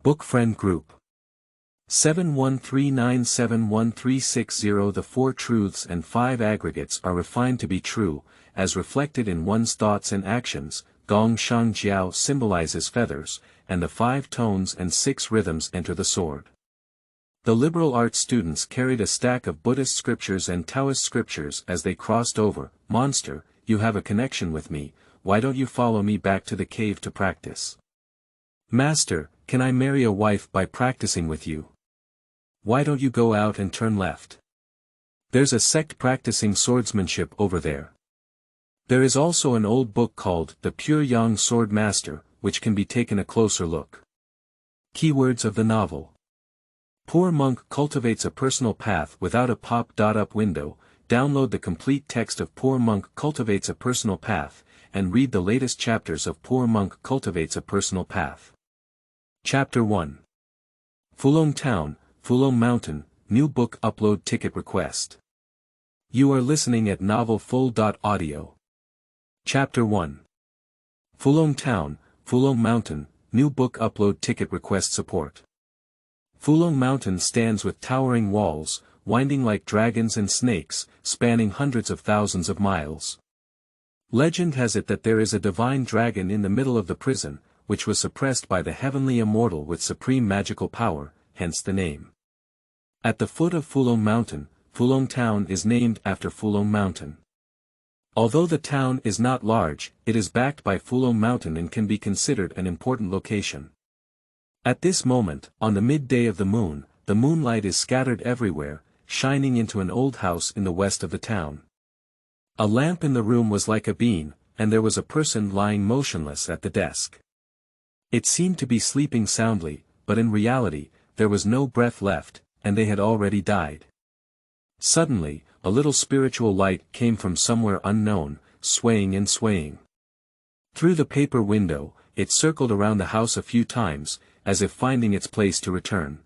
Book Friend Group 7139713660. The 4 truths and 5 aggregates are refined to be true, as reflected in one's thoughts and actions. Gong Shang Jiao symbolizes feathers, and the 5 tones and 6 rhythms enter the sword. The liberal arts students carried a stack of Buddhist scriptures and Taoist scriptures as they crossed over. Monster, you have a connection with me, why don't you follow me back to the cave to practice? Master, can I marry a wife by practicing with you? Why don't you go out and turn left? There's a sect practicing swordsmanship over there. There is also an old book called The Pure Young Sword Master, which can be taken a closer look. Keywords of the novel. Poor monk cultivates a personal path without a pop-up window. Download the complete text of Poor Monk Cultivates a Personal Path, and read the latest chapters of Poor Monk Cultivates a Personal Path. Chapter 1. Fulong Town, Fulong Mountain, New Book Upload Ticket Request. You are listening at novelfull.audio. Chapter 1. Fulong Town, Fulong Mountain, New Book Upload Ticket Request Support. Fulong Mountain stands with towering walls, winding like dragons and snakes, spanning hundreds of thousands of miles. Legend has it that there is a divine dragon in the middle of the prison, which was suppressed by the heavenly immortal with supreme magical power, hence the name. At the foot of Fulong Mountain, Fulong Town is named after Fulong Mountain. Although the town is not large, it is backed by Fulong Mountain and can be considered an important location. At this moment, on the midday of the moonlight is scattered everywhere, shining into an old house in the west of the town. A lamp in the room was like a beam, and there was a person lying motionless at the desk. It seemed to be sleeping soundly, but in reality, there was no breath left, and they had already died. Suddenly, a little spiritual light came from somewhere unknown, swaying and swaying. Through the paper window, it circled around the house a few times, as if finding its place to return.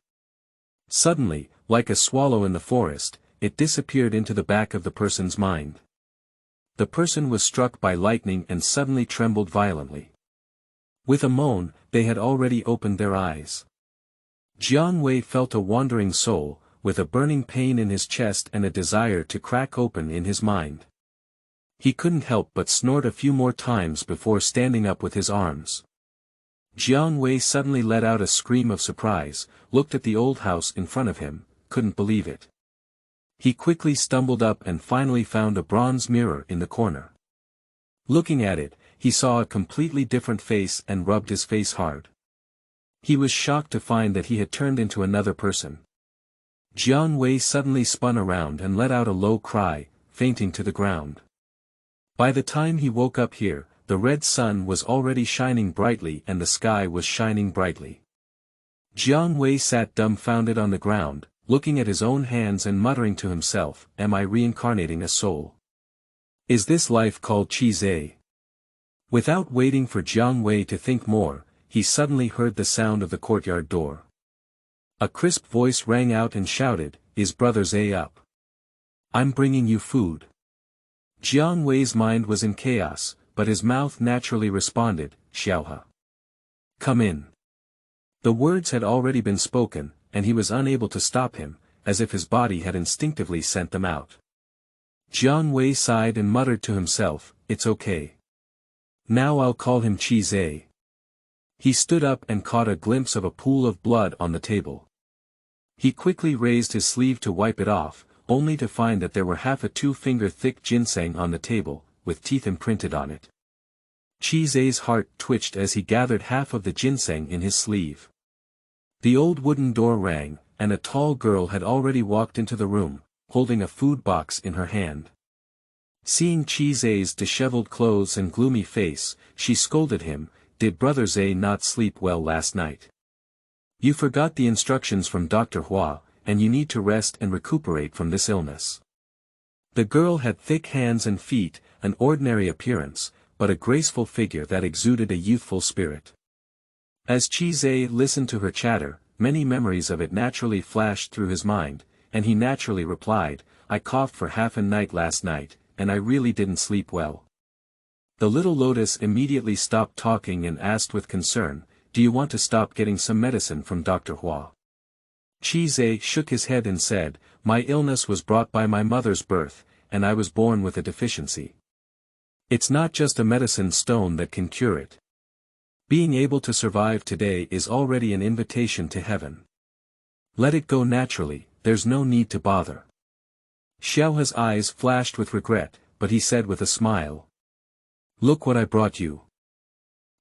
Suddenly, like a swallow in the forest, it disappeared into the back of the person's mind. The person was struck by lightning and suddenly trembled violently. With a moan, they had already opened their eyes. Jiang Wei felt a wandering soul, with a burning pain in his chest and a desire to crack open in his mind. He couldn't help but snort a few more times before standing up with his arms. Jiang Wei suddenly let out a scream of surprise, looked at the old house in front of him, couldn't believe it. He quickly stumbled up and finally found a bronze mirror in the corner. Looking at it, he saw a completely different face and rubbed his face hard. He was shocked to find that he had turned into another person. Jiang Wei suddenly spun around and let out a low cry, fainting to the ground. By the time he woke up here, the red sun was already shining brightly and the sky was shining brightly. Jiang Wei sat dumbfounded on the ground, looking at his own hands and muttering to himself, "Am I reincarnating a soul? Is this life called Qi?" Without waiting for Jiang Wei to think more, he suddenly heard the sound of the courtyard door. A crisp voice rang out and shouted, "Is Brother Zhe up? I'm bringing you food." Jiang Wei's mind was in chaos, but his mouth naturally responded, "Xiaohe. Come in." The words had already been spoken, and he was unable to stop him, as if his body had instinctively sent them out. Jiang Wei sighed and muttered to himself, "It's okay. Now I'll call him Qi." He stood up and caught a glimpse of a pool of blood on the table. He quickly raised his sleeve to wipe it off, only to find that there were half a 2-finger thick ginseng on the table, with teeth imprinted on it. Qi's heart twitched as he gathered half of the ginseng in his sleeve. The old wooden door rang, and a tall girl had already walked into the room, holding a food box in her hand. Seeing Qi's disheveled clothes and gloomy face, she scolded him, "Did Brother Zhe not sleep well last night? You forgot the instructions from Dr. Hua, and you need to rest and recuperate from this illness." The girl had thick hands and feet, an ordinary appearance, but a graceful figure that exuded a youthful spirit. As Qi listened to her chatter, many memories of it naturally flashed through his mind, and he naturally replied, "I coughed for half a night last night, and I really didn't sleep well." The little lotus immediately stopped talking and asked with concern, do you want to stop getting some medicine from Dr. Hua? Qi Zhe shook his head and said, my illness was brought by my mother's birth, and I was born with a deficiency. It's not just a medicine stone that can cure it. Being able to survive today is already an invitation to heaven. Let it go naturally, there's no need to bother. Xiaohe's eyes flashed with regret, but he said with a smile. Look what I brought you.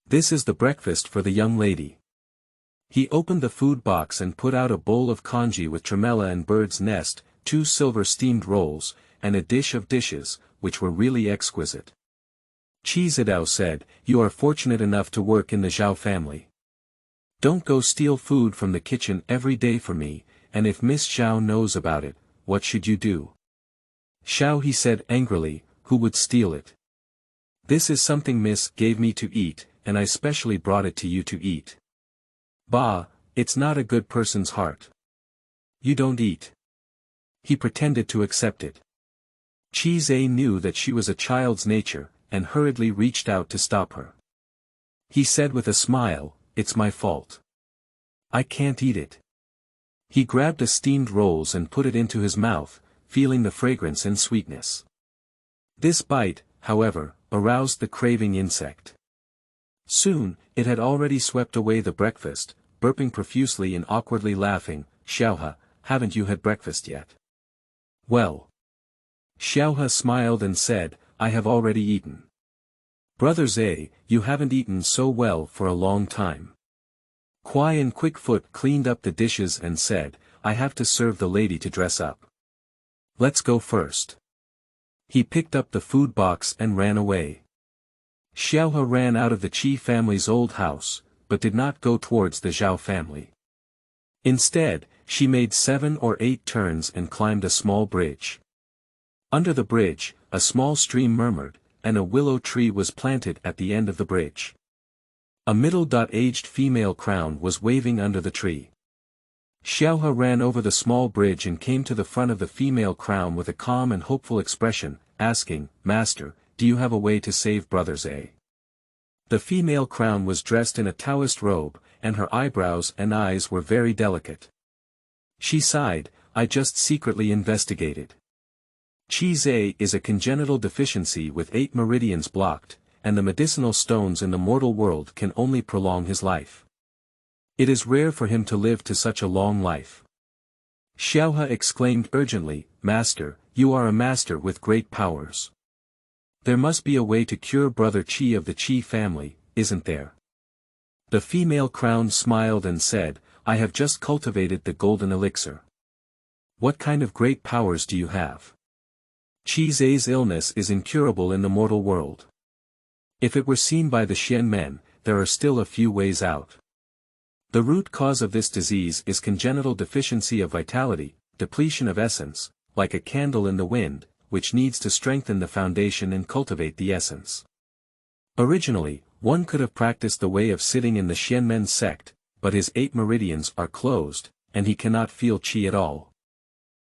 This is the breakfast for the young lady. He opened the food box and put out a bowl of congee with tremella and bird's nest, 2 silver steamed rolls, and a dish of dishes, which were really exquisite. Qi Zidao said, you are fortunate enough to work in the Zhao family. Don't go steal food from the kitchen every day for me, and if Miss Xiao knows about it, what should you do? Xiao, he said angrily, who would steal it? This is something Miss gave me to eat, and I specially brought it to you to eat. Bah, it's not a good person's heart. You don't eat. He pretended to accept it. Qi Zhe knew that she was a child's nature, and hurriedly reached out to stop her. He said with a smile, it's my fault. I can't eat it. He grabbed a steamed rolls and put it into his mouth, feeling the fragrance and sweetness. This bite, however, aroused the craving insect. Soon, it had already swept away the breakfast, burping profusely and awkwardly laughing, Xiaohe, haven't you had breakfast yet? Well. Xiaohe smiled and said, I have already eaten. Brother Zhe, you haven't eaten so well for a long time. Kuai and Quickfoot cleaned up the dishes and said, I have to serve the lady to dress up. Let's go first. He picked up the food box and ran away. Xiaohe ran out of the Qi family's old house, but did not go towards the Zhao family. Instead, she made 7 or 8 turns and climbed a small bridge. Under the bridge, a small stream murmured, and a willow tree was planted at the end of the bridge. A middle-aged female crown was waving under the tree. Xiaohe ran over the small bridge and came to the front of the female crown with a calm and hopeful expression, asking, Master, do you have a way to save Brother Zhe? The female crown was dressed in a Taoist robe, and her eyebrows and eyes were very delicate. She sighed, I just secretly investigated. Qi Zhe is a congenital deficiency with 8 meridians blocked, and the medicinal stones in the mortal world can only prolong his life. It is rare for him to live to such a long life. Xiaohe exclaimed urgently, Master, you are a master with great powers. There must be a way to cure Brother Qi of the Qi family, isn't there? The female crown smiled and said, I have just cultivated the golden elixir. What kind of great powers do you have? Qi Zhe's illness is incurable in the mortal world. If it were seen by the Xian men, there are still a few ways out. The root cause of this disease is congenital deficiency of vitality, depletion of essence, like a candle in the wind, which needs to strengthen the foundation and cultivate the essence. Originally, one could have practiced the way of sitting in the Xianmen sect, but his 8 meridians are closed, and he cannot feel qi at all.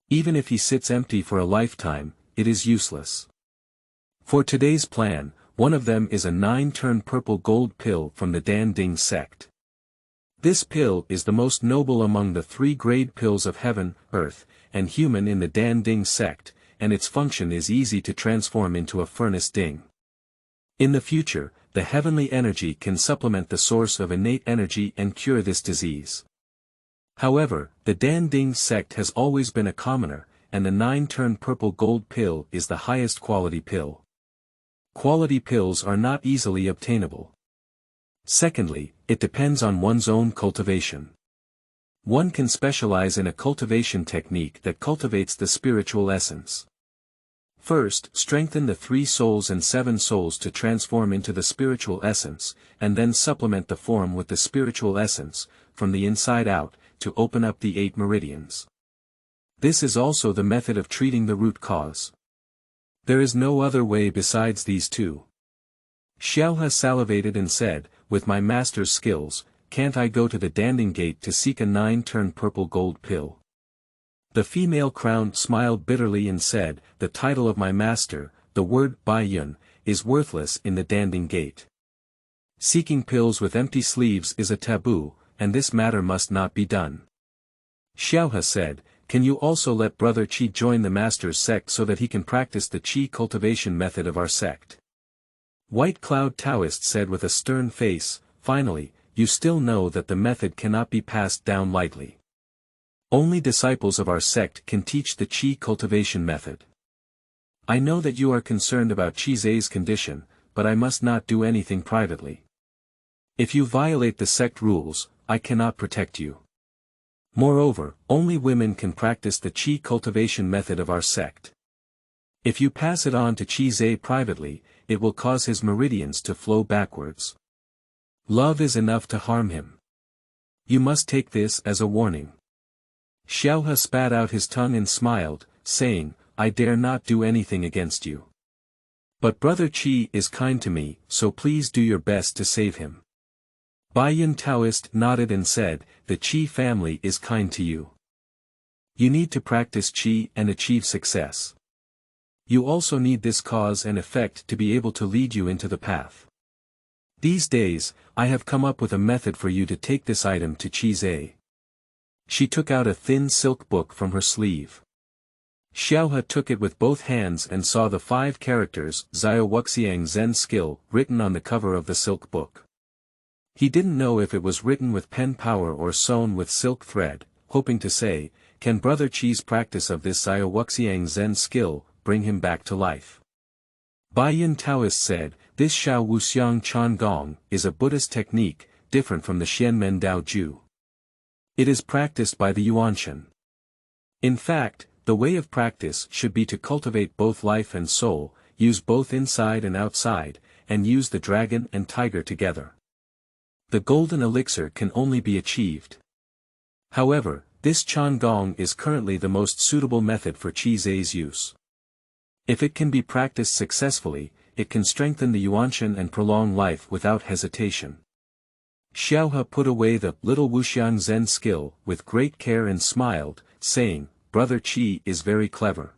Even if he sits empty for a lifetime, it is useless. For today's plan, one of them is a 9-turn purple gold pill from the Dan Ding sect. This pill is the most noble among the 3-grade pills of heaven, earth, and human in the Dan Ding sect, and its function is easy to transform into a furnace ding. In the future, the heavenly energy can supplement the source of innate energy and cure this disease. However, the Dan Ding sect has always been a commoner, and the 9-turn purple gold pill is the highest quality pill. Quality pills are not easily obtainable. Secondly, it depends on one's own cultivation. One can specialize in a cultivation technique that cultivates the spiritual essence. First, strengthen the 3 souls and 7 souls to transform into the spiritual essence, and then supplement the form with the spiritual essence, from the inside out, to open up the 8 meridians. This is also the method of treating the root cause. There is no other way besides these 2. Xiaohe salivated and said, with my master's skills, can't I go to the Danding Gate to seek a 9-turn purple gold pill? The female crown smiled bitterly and said, the title of my master, the word Bai Yun, is worthless in the Danding Gate. Seeking pills with empty sleeves is a taboo, and this matter must not be done. Xiaohe said, can you also let Brother Qi join the Master's sect so that he can practice the Qi cultivation method of our sect? White Cloud Taoist said with a stern face, finally, you still know that the method cannot be passed down lightly. Only disciples of our sect can teach the Qi cultivation method. I know that you are concerned about Qi's condition, but I must not do anything privately. If you violate the sect rules, I cannot protect you. Moreover, only women can practice the Qi cultivation method of our sect. If you pass it on to Qize privately, it will cause his meridians to flow backwards. Love is enough to harm him. You must take this as a warning. Xiaohe spat out his tongue and smiled, saying, I dare not do anything against you. But Brother Qi is kind to me, so please do your best to save him. Baiyan Taoist nodded and said, the Qi family is kind to you. You need to practice Qi and achieve success. You also need this cause and effect to be able to lead you into the path. These days, I have come up with a method for you to take this item to Qize. She took out a thin silk book from her sleeve. Xiaohe took it with both hands and saw the 5 characters Xiaowuxiang Zen skill written on the cover of the silk book. He didn't know if it was written with pen power or sewn with silk thread, hoping to say, can Brother Qi's practice of this Xiaowuxiang Zen skill bring him back to life? Baiyan Taoist said, this Xiaowuxiang Quan Gong is a Buddhist technique, different from the Xianmen Dao Ju. It is practiced by the Yuanshan. In fact, the way of practice should be to cultivate both life and soul, use both inside and outside, and use the dragon and tiger together. The golden elixir can only be achieved. However, this Quan Gong is currently the most suitable method for Qize's use. If it can be practiced successfully, it can strengthen the Yuanshan and prolong life without hesitation. Xiaohe put away the little Wuxiang Zen skill with great care and smiled, saying, Brother Qi is very clever.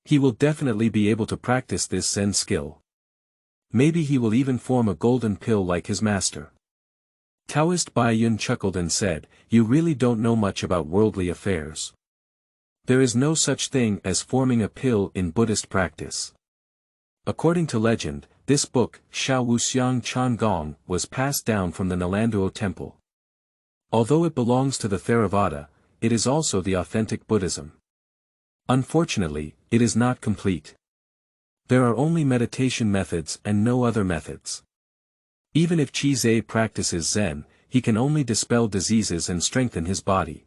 He will definitely be able to practice this Zen skill. Maybe he will even form a golden pill like his master. Taoist Baiyun chuckled and said, you really don't know much about worldly affairs. There is no such thing as forming a pill in Buddhist practice. According to legend, this book, Xiaowuxiang Quan Gong, was passed down from the Nalanduo temple. Although it belongs to the Theravada, it is also the authentic Buddhism. Unfortunately, it is not complete. There are only meditation methods and no other methods. Even if Qize practices Zen, he can only dispel diseases and strengthen his body.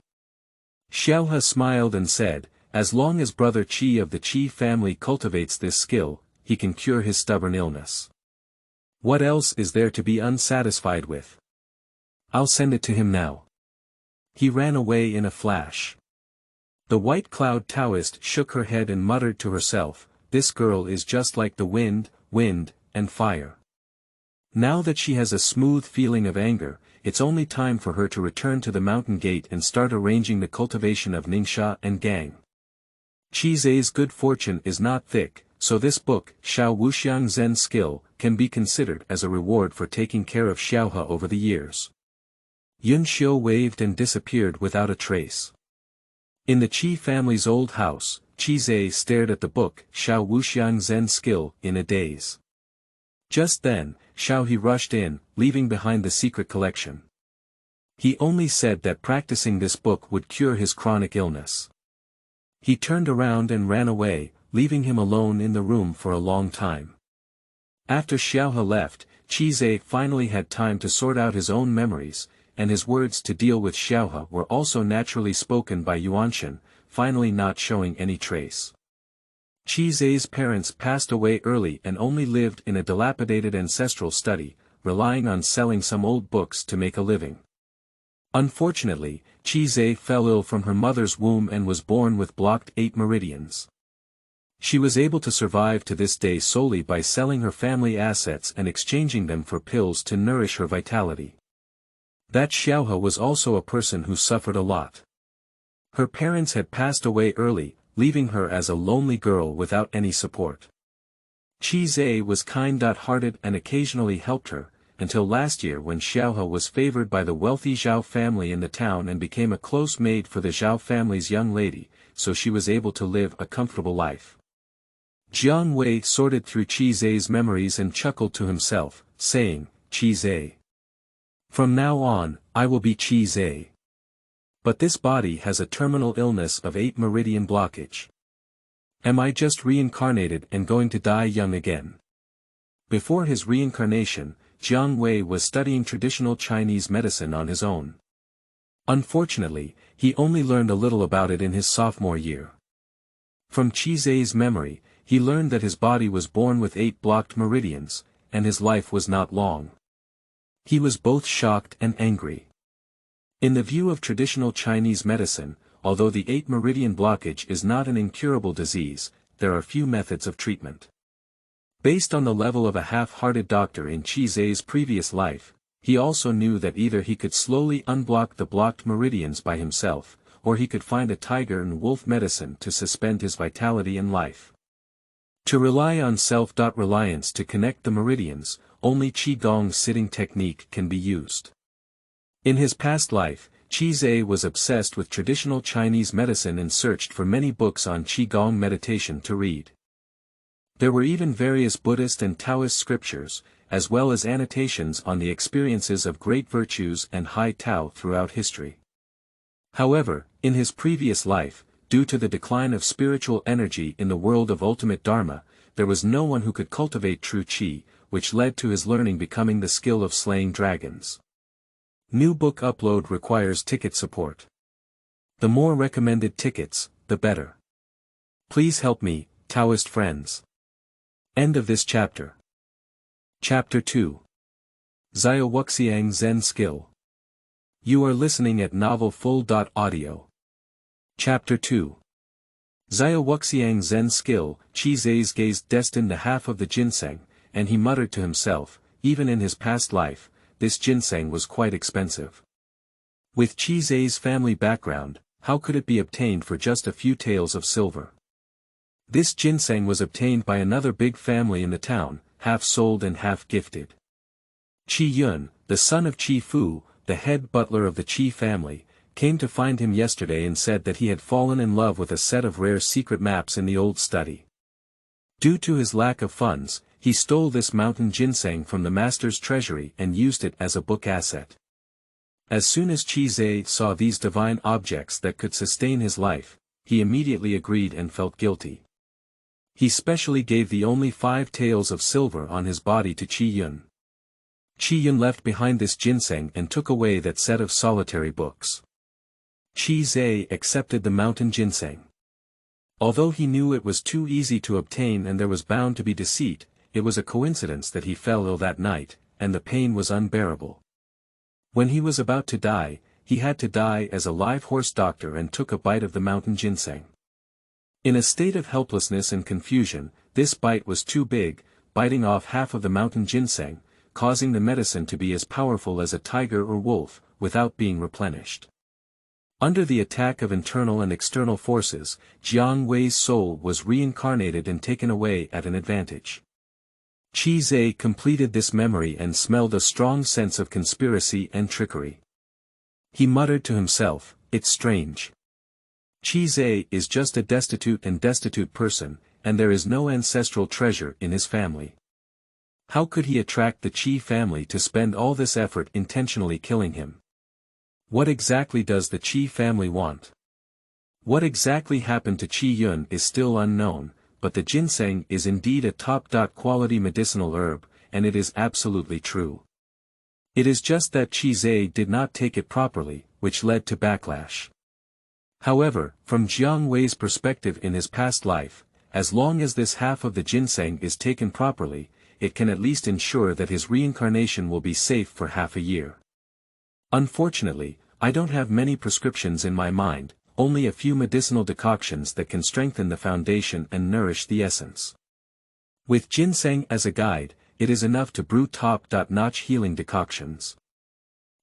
Xiaohe smiled and said, as long as Brother Qi of the Qi family cultivates this skill, he can cure his stubborn illness. What else is there to be unsatisfied with? I'll send it to him now. He ran away in a flash. The White Cloud Taoist shook her head and muttered to herself, this girl is just like the wind, and fire. Now that she has a smooth feeling of anger, it's only time for her to return to the mountain gate and start arranging the cultivation of Ningxia and Gang. Qize's good fortune is not thick, so this book, Xiaowuxiang Zen skill, can be considered as a reward for taking care of Xiaohe over the years. Yun Xiu waved and disappeared without a trace. In the Qi family's old house, Qize stared at the book, Xiaowuxiang Zen skill, in a daze. Just then, Xiaohe rushed in, leaving behind the secret collection. He only said that practicing this book would cure his chronic illness. He turned around and ran away, leaving him alone in the room for a long time. After Xiaohe left, Qize finally had time to sort out his own memories, and his words to deal with Xiaohe were also naturally spoken by Yuanshan, finally not showing any trace. Qize's parents passed away early and only lived in a dilapidated ancestral study, relying on selling some old books to make a living. Unfortunately, Qize fell ill from her mother's womb and was born with blocked 8 meridians. She was able to survive to this day solely by selling her family assets and exchanging them for pills to nourish her vitality. That Xiaohe was also a person who suffered a lot. Her parents had passed away early, leaving her as a lonely girl without any support. Qize was kind-hearted and occasionally helped her, until last year when Xiaohe was favored by the wealthy Zhao family in the town and became a close maid for the Zhao family's young lady, so she was able to live a comfortable life. Jiang Wei sorted through Qi Zhe's memories and chuckled to himself, saying, Qi Zhe. From now on, I will be Qi Zhe. But this body has a terminal illness of 8 meridian blockage. Am I just reincarnated and going to die young again? Before his reincarnation, Jiang Wei was studying traditional Chinese medicine on his own. Unfortunately, he only learned a little about it in his sophomore year. From Qi Zhe's memory, he learned that his body was born with 8 blocked meridians, and his life was not long. He was both shocked and angry. In the view of traditional Chinese medicine, although the 8 meridian blockage is not an incurable disease, there are few methods of treatment. Based on the level of a half-hearted doctor in Qi Zhe's previous life, he also knew that either he could slowly unblock the blocked meridians by himself, or he could find a tiger and wolf medicine to suspend his vitality and life. To rely on self-reliance to connect the meridians, only Qigong sitting technique can be used. In his past life, Qi Zhe was obsessed with traditional Chinese medicine and searched for many books on Qigong meditation to read. There were even various Buddhist and Taoist scriptures, as well as annotations on the experiences of great virtues and high Tao throughout history. However, in his previous life, due to the decline of spiritual energy in the world of ultimate Dharma, there was no one who could cultivate true Qi, which led to his learning becoming the skill of slaying dragons. New book upload requires ticket support. The more recommended tickets, the better. Please help me, Taoist friends. End of this chapter. Chapter 2. Xiaowuxiang Zen Skill. You are listening at novelfull.audio. Chapter 2. Xiaowuxiang Zen Skill. Qi Zhe's gaze destined the half of the ginseng, and he muttered to himself, even in his past life, this ginseng was quite expensive. With Qi Zhe's family background, how could it be obtained for just a few taels of silver? This ginseng was obtained by another big family in the town, half sold and half gifted. Qi Yun, the son of Qi Fu, the head butler of the Qi family, came to find him yesterday and said that he had fallen in love with a set of rare secret maps in the old study. Due to his lack of funds, he stole this mountain ginseng from the master's treasury and used it as a book asset. As soon as Qi Zhe saw these divine objects that could sustain his life, he immediately agreed and felt guilty. He specially gave the only 5 taels of silver on his body to Qi Yun. Qi Yun left behind this ginseng and took away that set of solitary books. Qi Zhe accepted the mountain ginseng. Although he knew it was too easy to obtain and there was bound to be deceit, it was a coincidence that he fell ill that night, and the pain was unbearable. When he was about to die, he had to die as a live horse doctor and took a bite of the mountain ginseng. In a state of helplessness and confusion, this bite was too big, biting off half of the mountain ginseng, causing the medicine to be as powerful as a tiger or wolf, without being replenished. Under the attack of internal and external forces, Jiang Wei's soul was reincarnated and taken away at an advantage. Qi Zhe completed this memory and smelled a strong sense of conspiracy and trickery. He muttered to himself, "It's strange. Qi Zhe is just a destitute person, and there is no ancestral treasure in his family. How could he attract the Qi family to spend all this effort intentionally killing him? What exactly does the Qi family want? What exactly happened to Qi Yun is still unknown, but the ginseng is indeed a top-quality medicinal herb, and it is absolutely true. It is just that Qi Zhe did not take it properly, which led to backlash. However, from Jiang Wei's perspective in his past life, as long as this half of the ginseng is taken properly, it can at least ensure that his reincarnation will be safe for half a year. Unfortunately, I don't have many prescriptions in my mind, only a few medicinal decoctions that can strengthen the foundation and nourish the essence. With ginseng as a guide, it is enough to brew top-notch healing decoctions."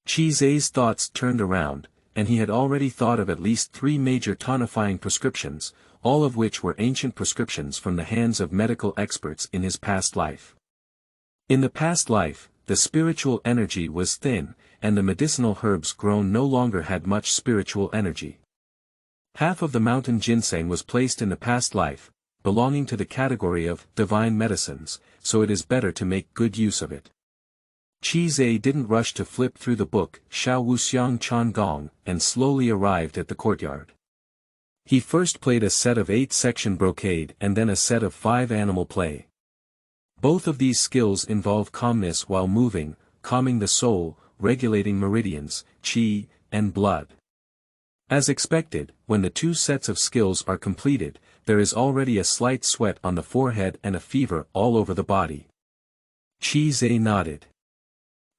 Qi Zhe's thoughts turned around, and he had already thought of at least 3 major tonifying prescriptions, all of which were ancient prescriptions from the hands of medical experts in his past life. In the past life, the spiritual energy was thin, and the medicinal herbs grown no longer had much spiritual energy. Half of the mountain ginseng was placed in the past life, belonging to the category of divine medicines, so it is better to make good use of it. Qi didn't rush to flip through the book Xiaowuxiang Quan Gong and slowly arrived at the courtyard. He first played a set of 8-section brocade and then a set of 5 animal play. Both of these skills involve calmness while moving, calming the soul, regulating meridians, qi, and blood. As expected, when the 2 sets of skills are completed, there is already a slight sweat on the forehead and a fever all over the body. Qi nodded.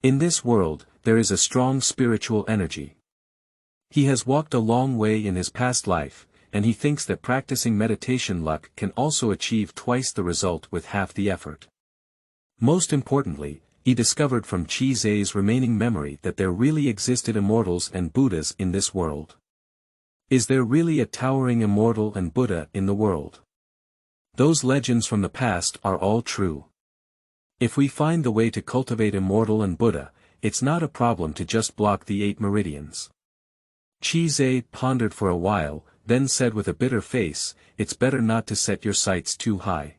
In this world, there is a strong spiritual energy. He has walked a long way in his past life, and he thinks that practicing meditation luck can also achieve twice the result with half the effort. Most importantly, he discovered from Qi's remaining memory that there really existed immortals and Buddhas in this world. Is there really a towering immortal and Buddha in the world? Those legends from the past are all true. If we find the way to cultivate immortal and Buddha, it's not a problem to just block the 8 meridians. Qi pondered for a while, then said with a bitter face, it's better not to set your sights too high.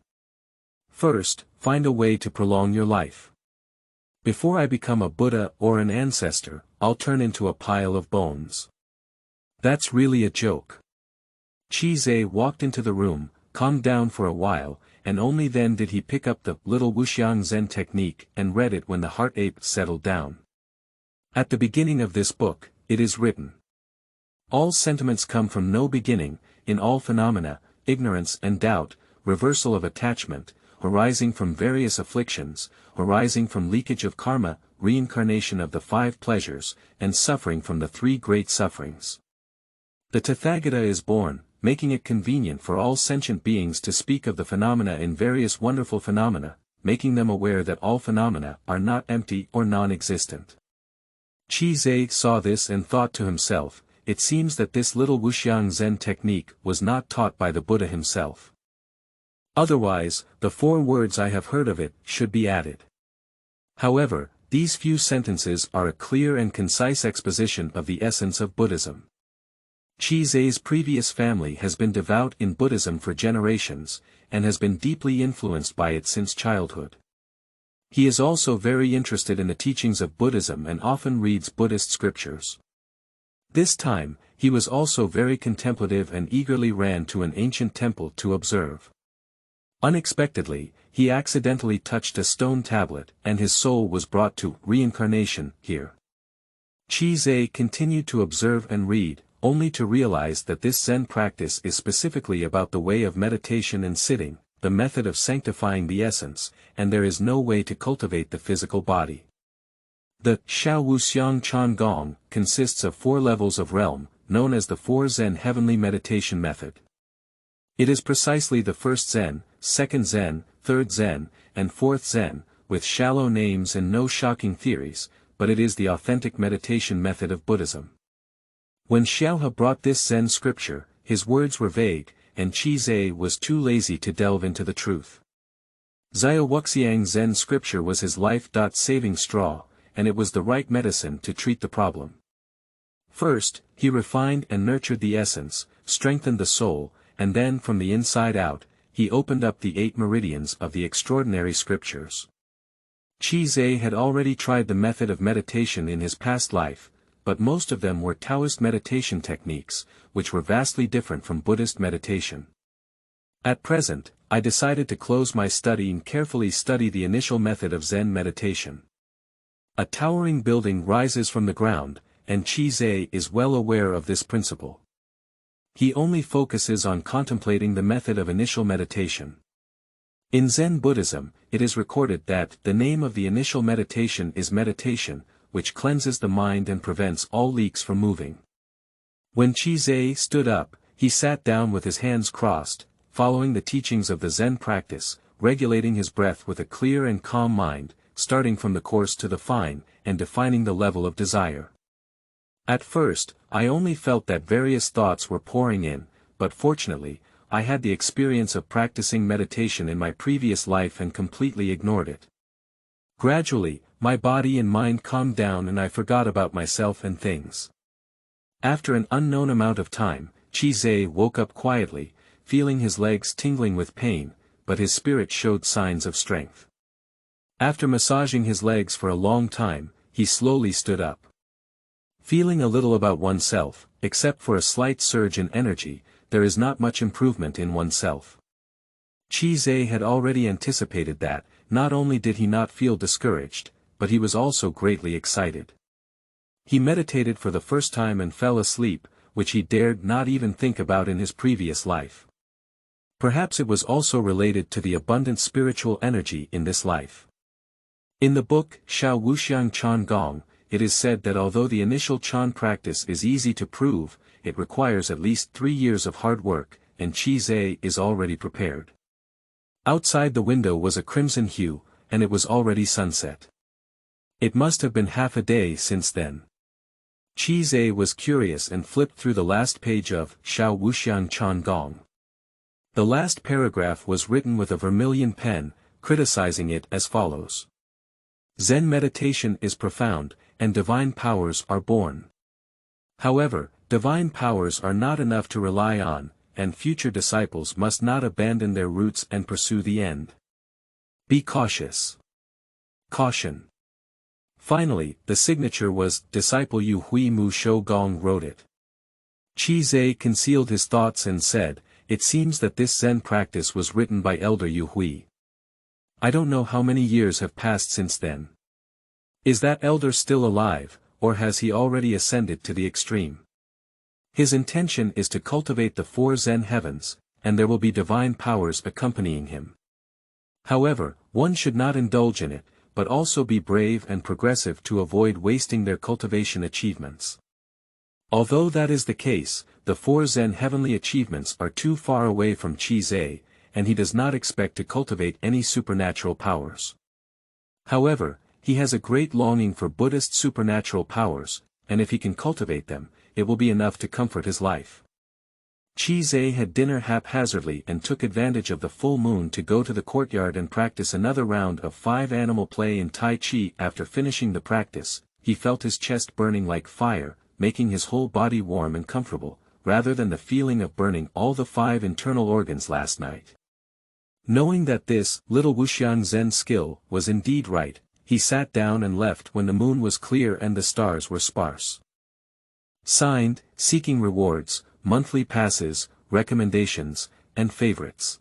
First, find a way to prolong your life. Before I become a Buddha or an ancestor, I'll turn into a pile of bones. That's really a joke. Qi walked into the room, calmed down for a while, and only then did he pick up the Little Wuxiang Zen technique and read it when the heart ache settled down. At the beginning of this book, it is written. All sentiments come from no beginning, in all phenomena, ignorance and doubt, reversal of attachment, arising from various afflictions, arising from leakage of karma, reincarnation of the 5 pleasures, and suffering from the 3 great sufferings. The Tathagata is born, making it convenient for all sentient beings to speak of the phenomena in various wonderful phenomena, making them aware that all phenomena are not empty or non-existent. Qi saw this and thought to himself, it seems that this Little Wuxiang Zen technique was not taught by the Buddha himself. Otherwise, the 4 words I have heard of it should be added. However, these few sentences are a clear and concise exposition of the essence of Buddhism. Qi's previous family has been devout in Buddhism for generations, and has been deeply influenced by it since childhood. He is also very interested in the teachings of Buddhism and often reads Buddhist scriptures. This time, he was also very contemplative and eagerly ran to an ancient temple to observe. Unexpectedly, he accidentally touched a stone tablet, and his soul was brought to reincarnation here. Qi continued to observe and read, only to realize that this Zen practice is specifically about the way of meditation and sitting, the method of sanctifying the essence, and there is no way to cultivate the physical body. The Xiaowuxiang Quan Gong consists of 4 levels of realm, known as the 4 Zen heavenly meditation method. It is precisely the 1st Zen, 2nd Zen, 3rd Zen, and 4th Zen, with shallow names and no shocking theories, but it is the authentic meditation method of Buddhism. When Xiaohe brought this Zen scripture, his words were vague, and Qi was too lazy to delve into the truth. Xiaowuxiang Zen scripture was his life-saving straw, and it was the right medicine to treat the problem. First, he refined and nurtured the essence, strengthened the soul, and then from the inside out, he opened up the 8 meridians of the extraordinary scriptures. Qi had already tried the method of meditation in his past life, but most of them were Taoist meditation techniques, which were vastly different from Buddhist meditation. At present, I decided to close my study and carefully study the initial method of Zen meditation. A towering building rises from the ground, and Qi is well aware of this principle. He only focuses on contemplating the method of initial meditation. In Zen Buddhism, it is recorded that the name of the initial meditation is meditation, which cleanses the mind and prevents all leaks from moving. When Qi stood up, he sat down with his hands crossed, following the teachings of the Zen practice, regulating his breath with a clear and calm mind, starting from the coarse to the fine, and defining the level of desire. At first, I only felt that various thoughts were pouring in, but fortunately, I had the experience of practicing meditation in my previous life and completely ignored it. Gradually, my body and mind calmed down and I forgot about myself and things. After an unknown amount of time, Qi woke up quietly, feeling his legs tingling with pain, but his spirit showed signs of strength. After massaging his legs for a long time, he slowly stood up. Feeling a little about oneself, except for a slight surge in energy, there is not much improvement in oneself. Qi had already anticipated that. Not only did he not feel discouraged, but he was also greatly excited. He meditated for the first time and fell asleep, which he dared not even think about in his previous life. Perhaps it was also related to the abundant spiritual energy in this life. In the book Xiaowuxiang Chan Gong, it is said that although the initial Chan practice is easy to prove, it requires at least 3 years of hard work, and Qi is already prepared. Outside the window was a crimson hue, and it was already sunset. It must have been half a day since then. Qi was curious and flipped through the last page of Xiaowuxiang Chan Gong. The last paragraph was written with a vermilion pen, criticizing it as follows. Zen meditation is profound, and divine powers are born. However, divine powers are not enough to rely on, and future disciples must not abandon their roots and pursue the end. Be cautious. Caution. Finally, the signature was, Disciple Yu Hui Mu Shou Gong wrote it. Qi concealed his thoughts and said, it seems that this Zen practice was written by Elder Yu Hui. I don't know how many years have passed since then. Is that elder still alive, or has he already ascended to the extreme? His intention is to cultivate the 4 Zen heavens, and there will be divine powers accompanying him. However, one should not indulge in it, but also be brave and progressive to avoid wasting their cultivation achievements. Although that is the case, the 4 Zen heavenly achievements are too far away from Qi, and he does not expect to cultivate any supernatural powers. However, he has a great longing for Buddhist supernatural powers, and if he can cultivate them, it will be enough to comfort his life. Qi had dinner haphazardly and took advantage of the full moon to go to the courtyard and practice another round of 5 animal play in Tai Chi. After finishing the practice, he felt his chest burning like fire, making his whole body warm and comfortable, rather than the feeling of burning all the 5 internal organs last night. Knowing that this little Wuxiang Zen skill was indeed right, he sat down and left when the moon was clear and the stars were sparse. Signed, Seeking Rewards, Monthly Passes, Recommendations, and Favorites.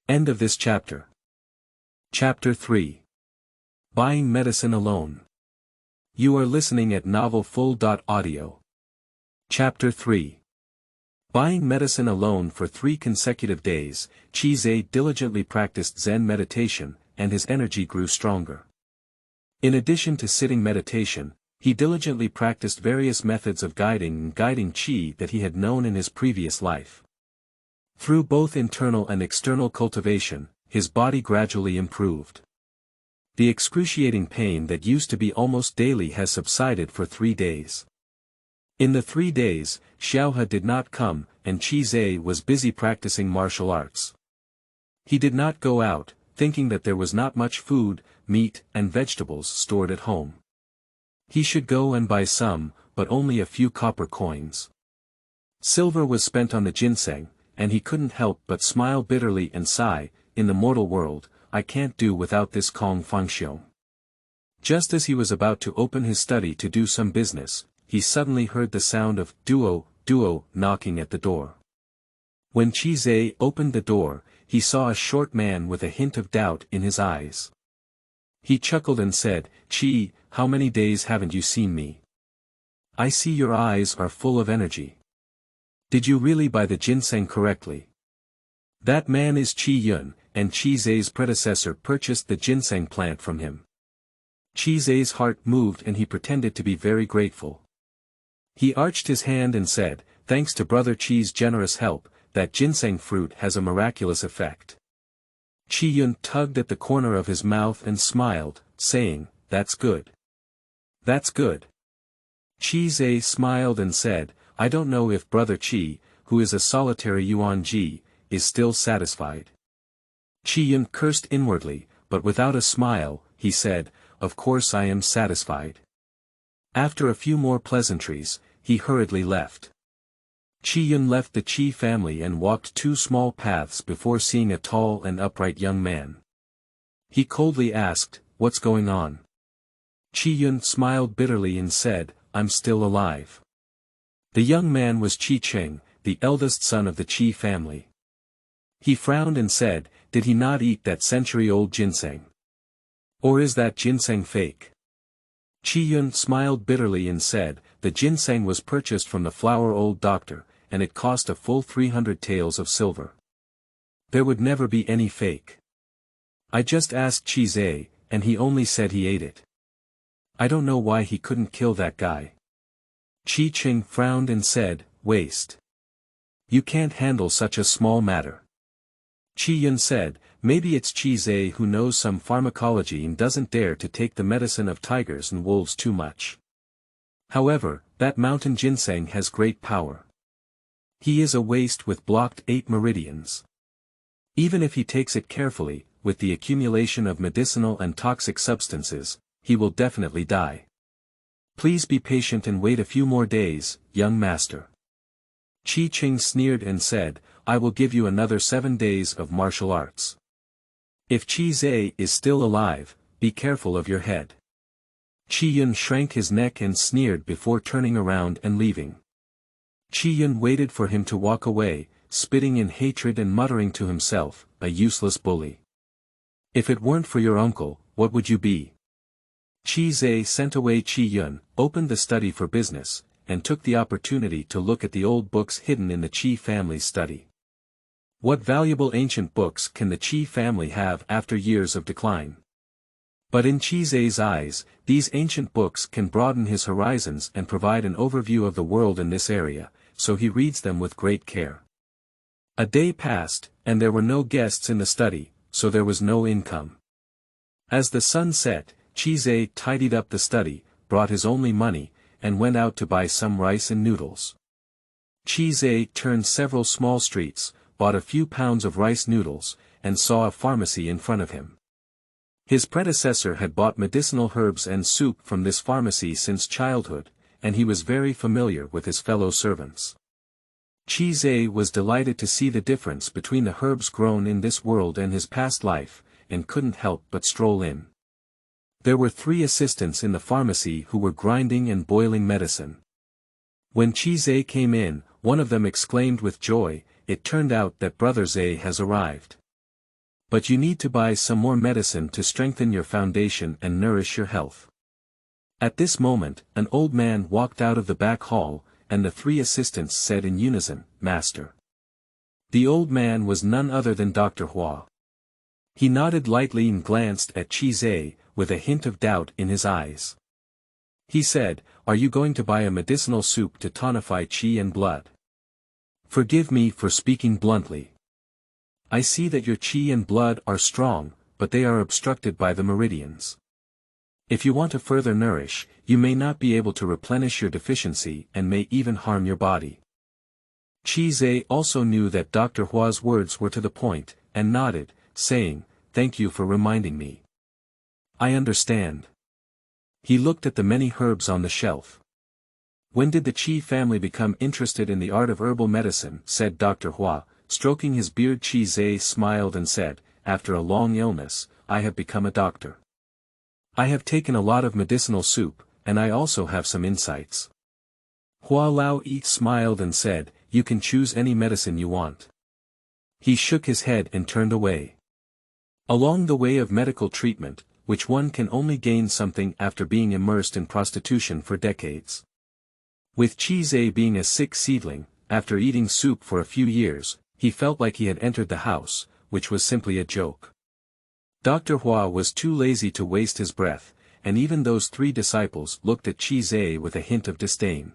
End of this chapter. Chapter 3. Buying Medicine Alone. You are listening at novelfull.audio. Chapter 3. Buying medicine alone for 3 consecutive days, Qi diligently practiced Zen meditation, and his energy grew stronger. In addition to sitting meditation, he diligently practiced various methods of guiding Qi that he had known in his previous life. Through both internal and external cultivation, his body gradually improved. The excruciating pain that used to be almost daily has subsided for 3 days. In the 3 days, Xiaohe did not come, and Qi was busy practicing martial arts. He did not go out, thinking that there was not much food, meat, and vegetables stored at home. He should go and buy some, but only a few copper coins. Silver was spent on the ginseng, and he couldn't help but smile bitterly and sigh, in the mortal world, I can't do without this Gong Fangxiong. Just as he was about to open his study to do some business, he suddenly heard the sound of duo knocking at the door. When Qi opened the door, he saw a short man with a hint of doubt in his eyes. He chuckled and said, Qi, how many days haven't you seen me? I see your eyes are full of energy. Did you really buy the ginseng correctly? That man is Qi Yun, and Qi's predecessor purchased the ginseng plant from him. Qi's heart moved and he pretended to be very grateful. He arched his hand and said, thanks to Brother Qi's generous help, that ginseng fruit has a miraculous effect. Qi Yun tugged at the corner of his mouth and smiled, saying, that's good. That's good. Qi smiled and said, I don't know if Brother Qi, who is a solitary Yuan Ji, is still satisfied. Qi Yun cursed inwardly, but without a smile, he said, of course I am satisfied. After a few more pleasantries, he hurriedly left. Qi Yun left the Qi family and walked 2 small paths before seeing a tall and upright young man. He coldly asked, "What's going on?" Qi Yun smiled bitterly and said, "I'm still alive." The young man was Qi Cheng, the eldest son of the Qi family. He frowned and said, "Did he not eat that century-old ginseng? Or is that ginseng fake?" Qi Yun smiled bitterly and said, "The ginseng was purchased from the flower-old doctor, and it cost a full 300 taels of silver. There would never be any fake. I just asked Qi Zhe, and he only said he ate it. I don't know why he couldn't kill that guy." Qi Cheng frowned and said, "Waste. You can't handle such a small matter." Qi Yun said, "Maybe it's Qi Zhe who knows some pharmacology and doesn't dare to take the medicine of tigers and wolves too much. However, that mountain ginseng has great power. He is a waste with blocked 8 meridians. Even if he takes it carefully, with the accumulation of medicinal and toxic substances, he will definitely die. Please be patient and wait a few more days, young master." Qi Cheng sneered and said, "I will give you another 7 days of martial arts. If Qi Zhe is still alive, be careful of your head." Qi Yun shrank his neck and sneered before turning around and leaving. Qi Yun waited for him to walk away, spitting in hatred and muttering to himself, "A useless bully. If it weren't for your uncle, what would you be?" Qi Zhe sent away Qi Yun, opened the study for business, and took the opportunity to look at the old books hidden in the Qi family's study. What valuable ancient books can the Qi family have after years of decline? But in Qi Zhe's eyes, these ancient books can broaden his horizons and provide an overview of the world in this area, so he reads them with great care. A day passed, and there were no guests in the study, so there was no income. As the sun set, Qi Zhe tidied up the study, brought his only money, and went out to buy some rice and noodles. Qi Zhe turned several small streets, bought a few pounds of rice noodles, and saw a pharmacy in front of him. His predecessor had bought medicinal herbs and soup from this pharmacy since childhood, and he was very familiar with his fellow servants. Qi Zhe was delighted to see the difference between the herbs grown in this world and his past life, and couldn't help but stroll in. There were 3 assistants in the pharmacy who were grinding and boiling medicine. When Qi Zhe came in, one of them exclaimed with joy, "It turned out that Brother Zhe has arrived. But you need to buy some more medicine to strengthen your foundation and nourish your health." At this moment, an old man walked out of the back hall, and the 3 assistants said in unison, "Master." The old man was none other than Dr. Hua. He nodded lightly and glanced at Qi Zhe, with a hint of doubt in his eyes. He said, "Are you going to buy a medicinal soup to tonify qi and blood?" "Forgive me for speaking bluntly. I see that your qi and blood are strong, but they are obstructed by the meridians. If you want to further nourish, you may not be able to replenish your deficiency and may even harm your body." Qi Zhe also knew that Dr. Hua's words were to the point, and nodded, saying, "Thank you for reminding me. I understand." He looked at the many herbs on the shelf. "When did the Qi family become interested in the art of herbal medicine?" said Dr. Hua, stroking his beard. Qi Zhe smiled and said, "After a long illness, I have become a doctor. I have taken a lot of medicinal soup, and I also have some insights." Hua Lao Yi smiled and said, "You can choose any medicine you want." He shook his head and turned away. Along the way of medical treatment, which one can only gain something after being immersed in prostitution for decades. With Qi Zhe being a sick seedling, after eating soup for a few years, he felt like he had entered the house, which was simply a joke. Dr. Hua was too lazy to waste his breath, and even those 3 disciples looked at Qi Zhe with a hint of disdain.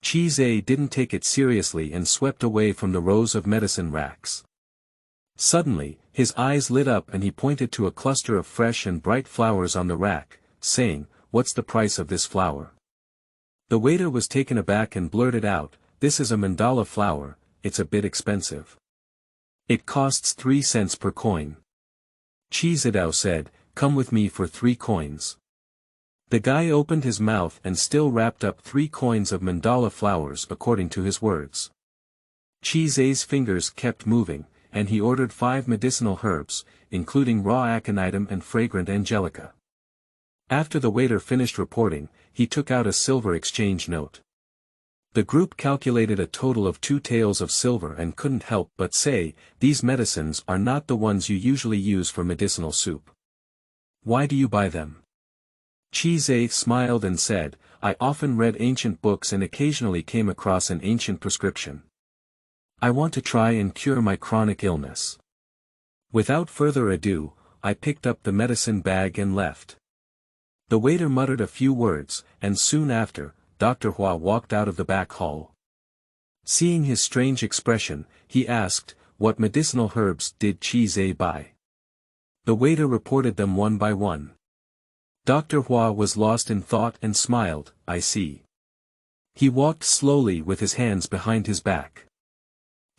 Qi Zhe didn't take it seriously and swept away from the rows of medicine racks. Suddenly, his eyes lit up and he pointed to a cluster of fresh and bright flowers on the rack, saying, "What's the price of this flower?" The waiter was taken aback and blurted out, "This is a mandala flower, it's a bit expensive. It costs 3 cents per coin." Qi Zidao said, Come with me for 3 coins. The guy opened his mouth and still wrapped up 3 coins of mandala flowers according to his words. Qi Zai's fingers kept moving, and he ordered 5 medicinal herbs, including raw aconitum and fragrant angelica. After the waiter finished reporting, he took out a silver exchange note. The group calculated a total of 2 taels of silver and couldn't help but say, these medicines are not the ones you usually use for medicinal soup. Why do you buy them? Qi Zai smiled and said, I often read ancient books and occasionally came across an ancient prescription. I want to try and cure my chronic illness. Without further ado, I picked up the medicine bag and left. The waiter muttered a few words, and soon after, Dr. Hua walked out of the back hall. Seeing his strange expression, he asked, what medicinal herbs did Qi Zai buy? The waiter reported them one by one. Dr. Hua was lost in thought and smiled, I see. He walked slowly with his hands behind his back.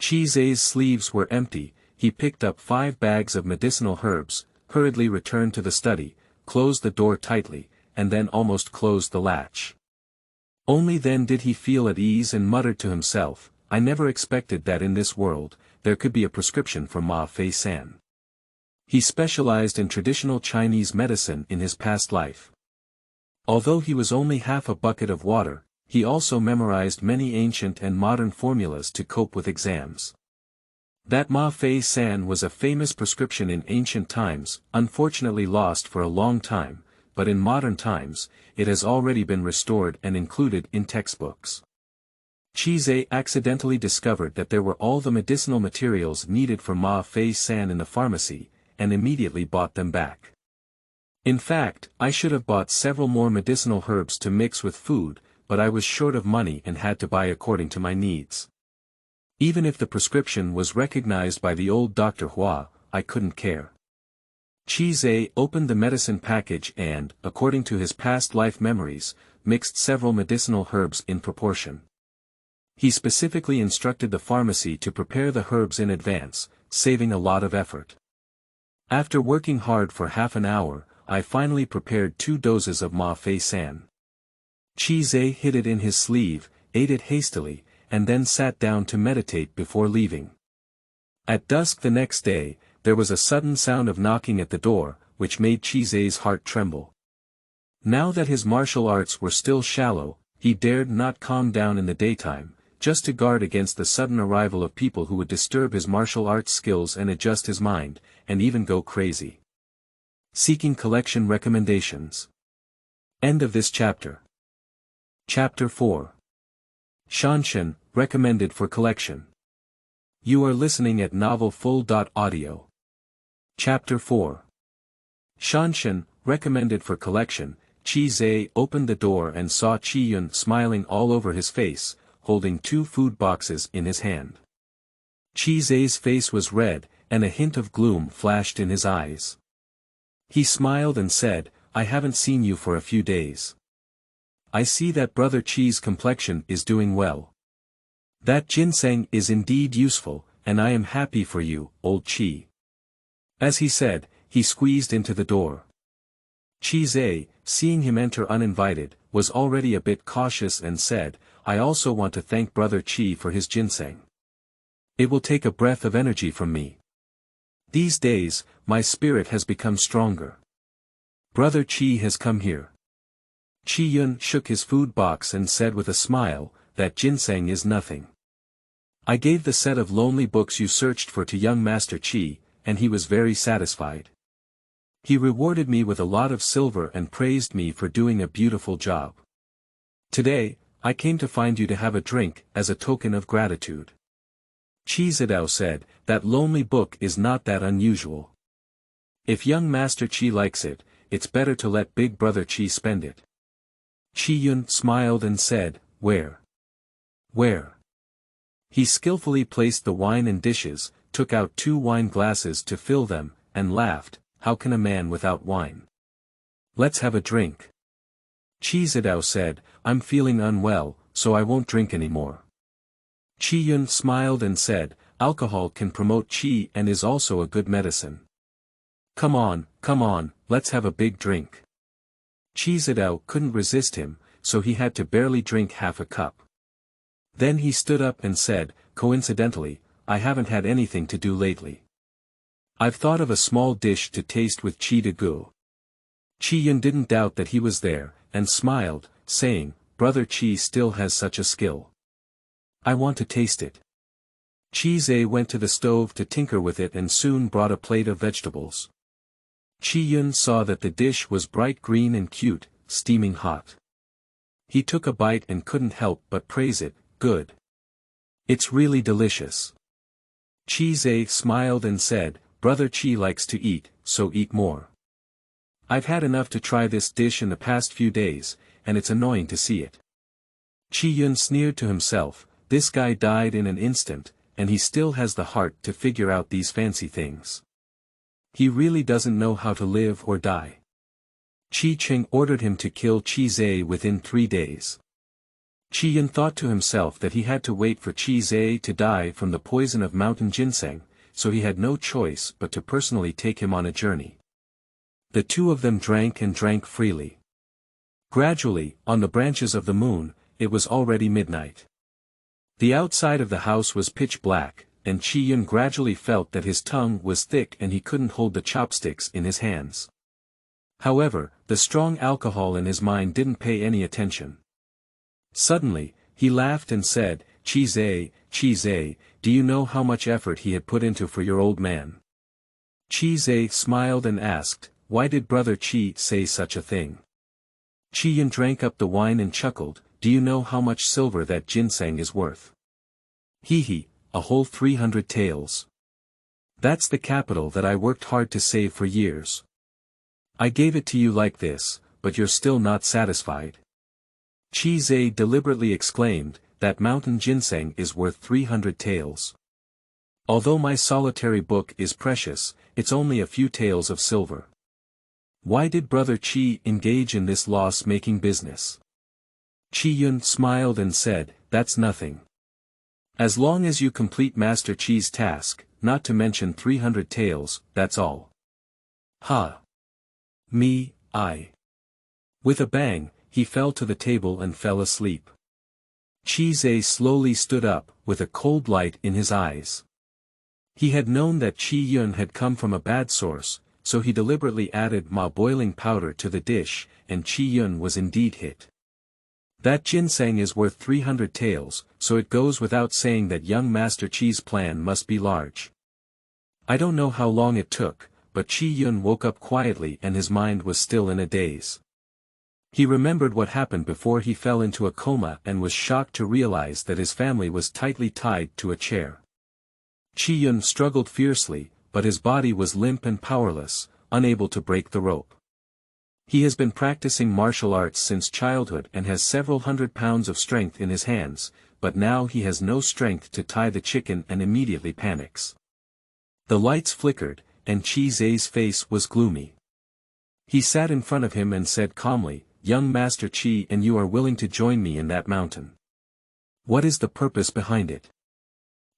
Qi Zai's sleeves were empty, he picked up 5 bags of medicinal herbs, hurriedly returned to the study, closed the door tightly, and then almost closed the latch. Only then did he feel at ease and muttered to himself, I never expected that in this world, there could be a prescription for Ma Fei San. He specialized in traditional Chinese medicine in his past life. Although he was only half a bucket of water, he also memorized many ancient and modern formulas to cope with exams. That Ma Fei San was a famous prescription in ancient times, unfortunately lost for a long time, but in modern times, it has already been restored and included in textbooks. Qi Zai accidentally discovered that there were all the medicinal materials needed for Ma Fei San in the pharmacy, and immediately bought them back. In fact, I should have bought several more medicinal herbs to mix with food, but I was short of money and had to buy according to my needs. Even if the prescription was recognized by the old Dr. Hua, I couldn't care. Qi Zai opened the medicine package and, according to his past life memories, mixed several medicinal herbs in proportion. He specifically instructed the pharmacy to prepare the herbs in advance, saving a lot of effort. After working hard for half an hour, I finally prepared 2 doses of Ma Fei San. Qi Zai hid it in his sleeve, ate it hastily, and then sat down to meditate before leaving. At dusk the next day, there was a sudden sound of knocking at the door, which made Qi Zai's heart tremble. Now that his martial arts were still shallow, he dared not calm down in the daytime, just to guard against the sudden arrival of people who would disturb his martial arts skills and adjust his mind, and even go crazy. Seeking collection recommendations. End of this chapter. Chapter 4. Shanshen, recommended for collection. You are listening at novelfull.audio. Chapter 4. Shanshen, recommended for collection. Qi Zai opened the door and saw Qi Yun smiling all over his face, holding 2 food boxes in his hand. Qi Zai's face was red, and a hint of gloom flashed in his eyes. He smiled and said, I haven't seen you for a few days. I see that Brother Qi's complexion is doing well. That ginseng is indeed useful, and I am happy for you, old Qi. As he said, he squeezed into the door. Qi Zai, seeing him enter uninvited, was already a bit cautious and said, I also want to thank Brother Qi for his ginseng. It will take a breath of energy from me. These days, my spirit has become stronger. Brother Qi has come here. Qi Yun shook his food box and said with a smile, that ginseng is nothing. I gave the set of lonely books you searched for to young Master Qi, and he was very satisfied. He rewarded me with a lot of silver and praised me for doing a beautiful job. Today, I came to find you to have a drink, as a token of gratitude. Qi Zidao said, that lonely book is not that unusual. If young Master Qi likes it, it's better to let Big Brother Qi spend it. Qi Yun smiled and said, Where? Where? He skillfully placed the wine in dishes, took out 2 wine glasses to fill them, and laughed, how can a man without wine? Let's have a drink. Qi Zidao said, I'm feeling unwell, so I won't drink anymore. Qi Yun smiled and said, alcohol can promote qi and is also a good medicine. Come on, let's have a big drink. Qi Zidao couldn't resist him, so he had to barely drink half a cup. Then he stood up and said, coincidentally, I haven't had anything to do lately. I've thought of a small dish to taste with Qi De Gu. Qi Yun didn't doubt that he was there, and smiled, saying, Brother Qi still has such a skill. I want to taste it. Qi Zhe went to the stove to tinker with it and soon brought a plate of vegetables. Qi Yun saw that the dish was bright green and cute, steaming hot. He took a bite and couldn't help but praise it, good. It's really delicious. Qi Zhe smiled and said, Brother Qi likes to eat, so eat more. I've had enough to try this dish in the past few days, and it's annoying to see it. Qi Yun sneered to himself, this guy died in an instant, and he still has the heart to figure out these fancy things. He really doesn't know how to live or die. Qi Cheng ordered him to kill Qi Zhe within 3 days. Qi Yun thought to himself that he had to wait for Qi Zhe to die from the poison of mountain ginseng, so he had no choice but to personally take him on a journey. The two of them drank and drank freely. Gradually, on the branches of the moon, it was already midnight. The outside of the house was pitch black, and Qi Yun gradually felt that his tongue was thick and he couldn't hold the chopsticks in his hands. However, the strong alcohol in his mind didn't pay any attention. Suddenly, he laughed and said, Qi Zhe, do you know how much effort he had put into for your old man? Qi Zhe smiled and asked, why did Brother Qi say such a thing? Qi Yun drank up the wine and chuckled, do you know how much silver that ginseng is worth? He, a whole 300 taels. That's the capital that I worked hard to save for years. I gave it to you like this, but you're still not satisfied. Qi Zhe deliberately exclaimed, that mountain ginseng is worth 300 taels. Although my solitary book is precious, it's only a few taels of silver. Why did Brother Qi engage in this loss-making business? Qi Yun smiled and said, that's nothing. As long as you complete Master Qi's task, not to mention 300 taels, that's all. Ha! I. With a bang, he fell to the table and fell asleep. Qi Zhe slowly stood up, with a cold light in his eyes. He had known that Qi Yun had come from a bad source, so he deliberately added boiling powder to the dish, and Qi Yun was indeed hit. That ginseng is worth 300 taels, so it goes without saying that young Master Qi's plan must be large. I don't know how long it took, but Qi Yun woke up quietly and his mind was still in a daze. He remembered what happened before he fell into a coma and was shocked to realize that his family was tightly tied to a chair. Qi Yun struggled fiercely, but his body was limp and powerless, unable to break the rope. He has been practicing martial arts since childhood and has several 100 pounds of strength in his hands, but now he has no strength to tie the chicken and immediately panics. The lights flickered, and Qi Zhe's face was gloomy. He sat in front of him and said calmly, young Master Qi, and you are willing to join me in that mountain. What is the purpose behind it?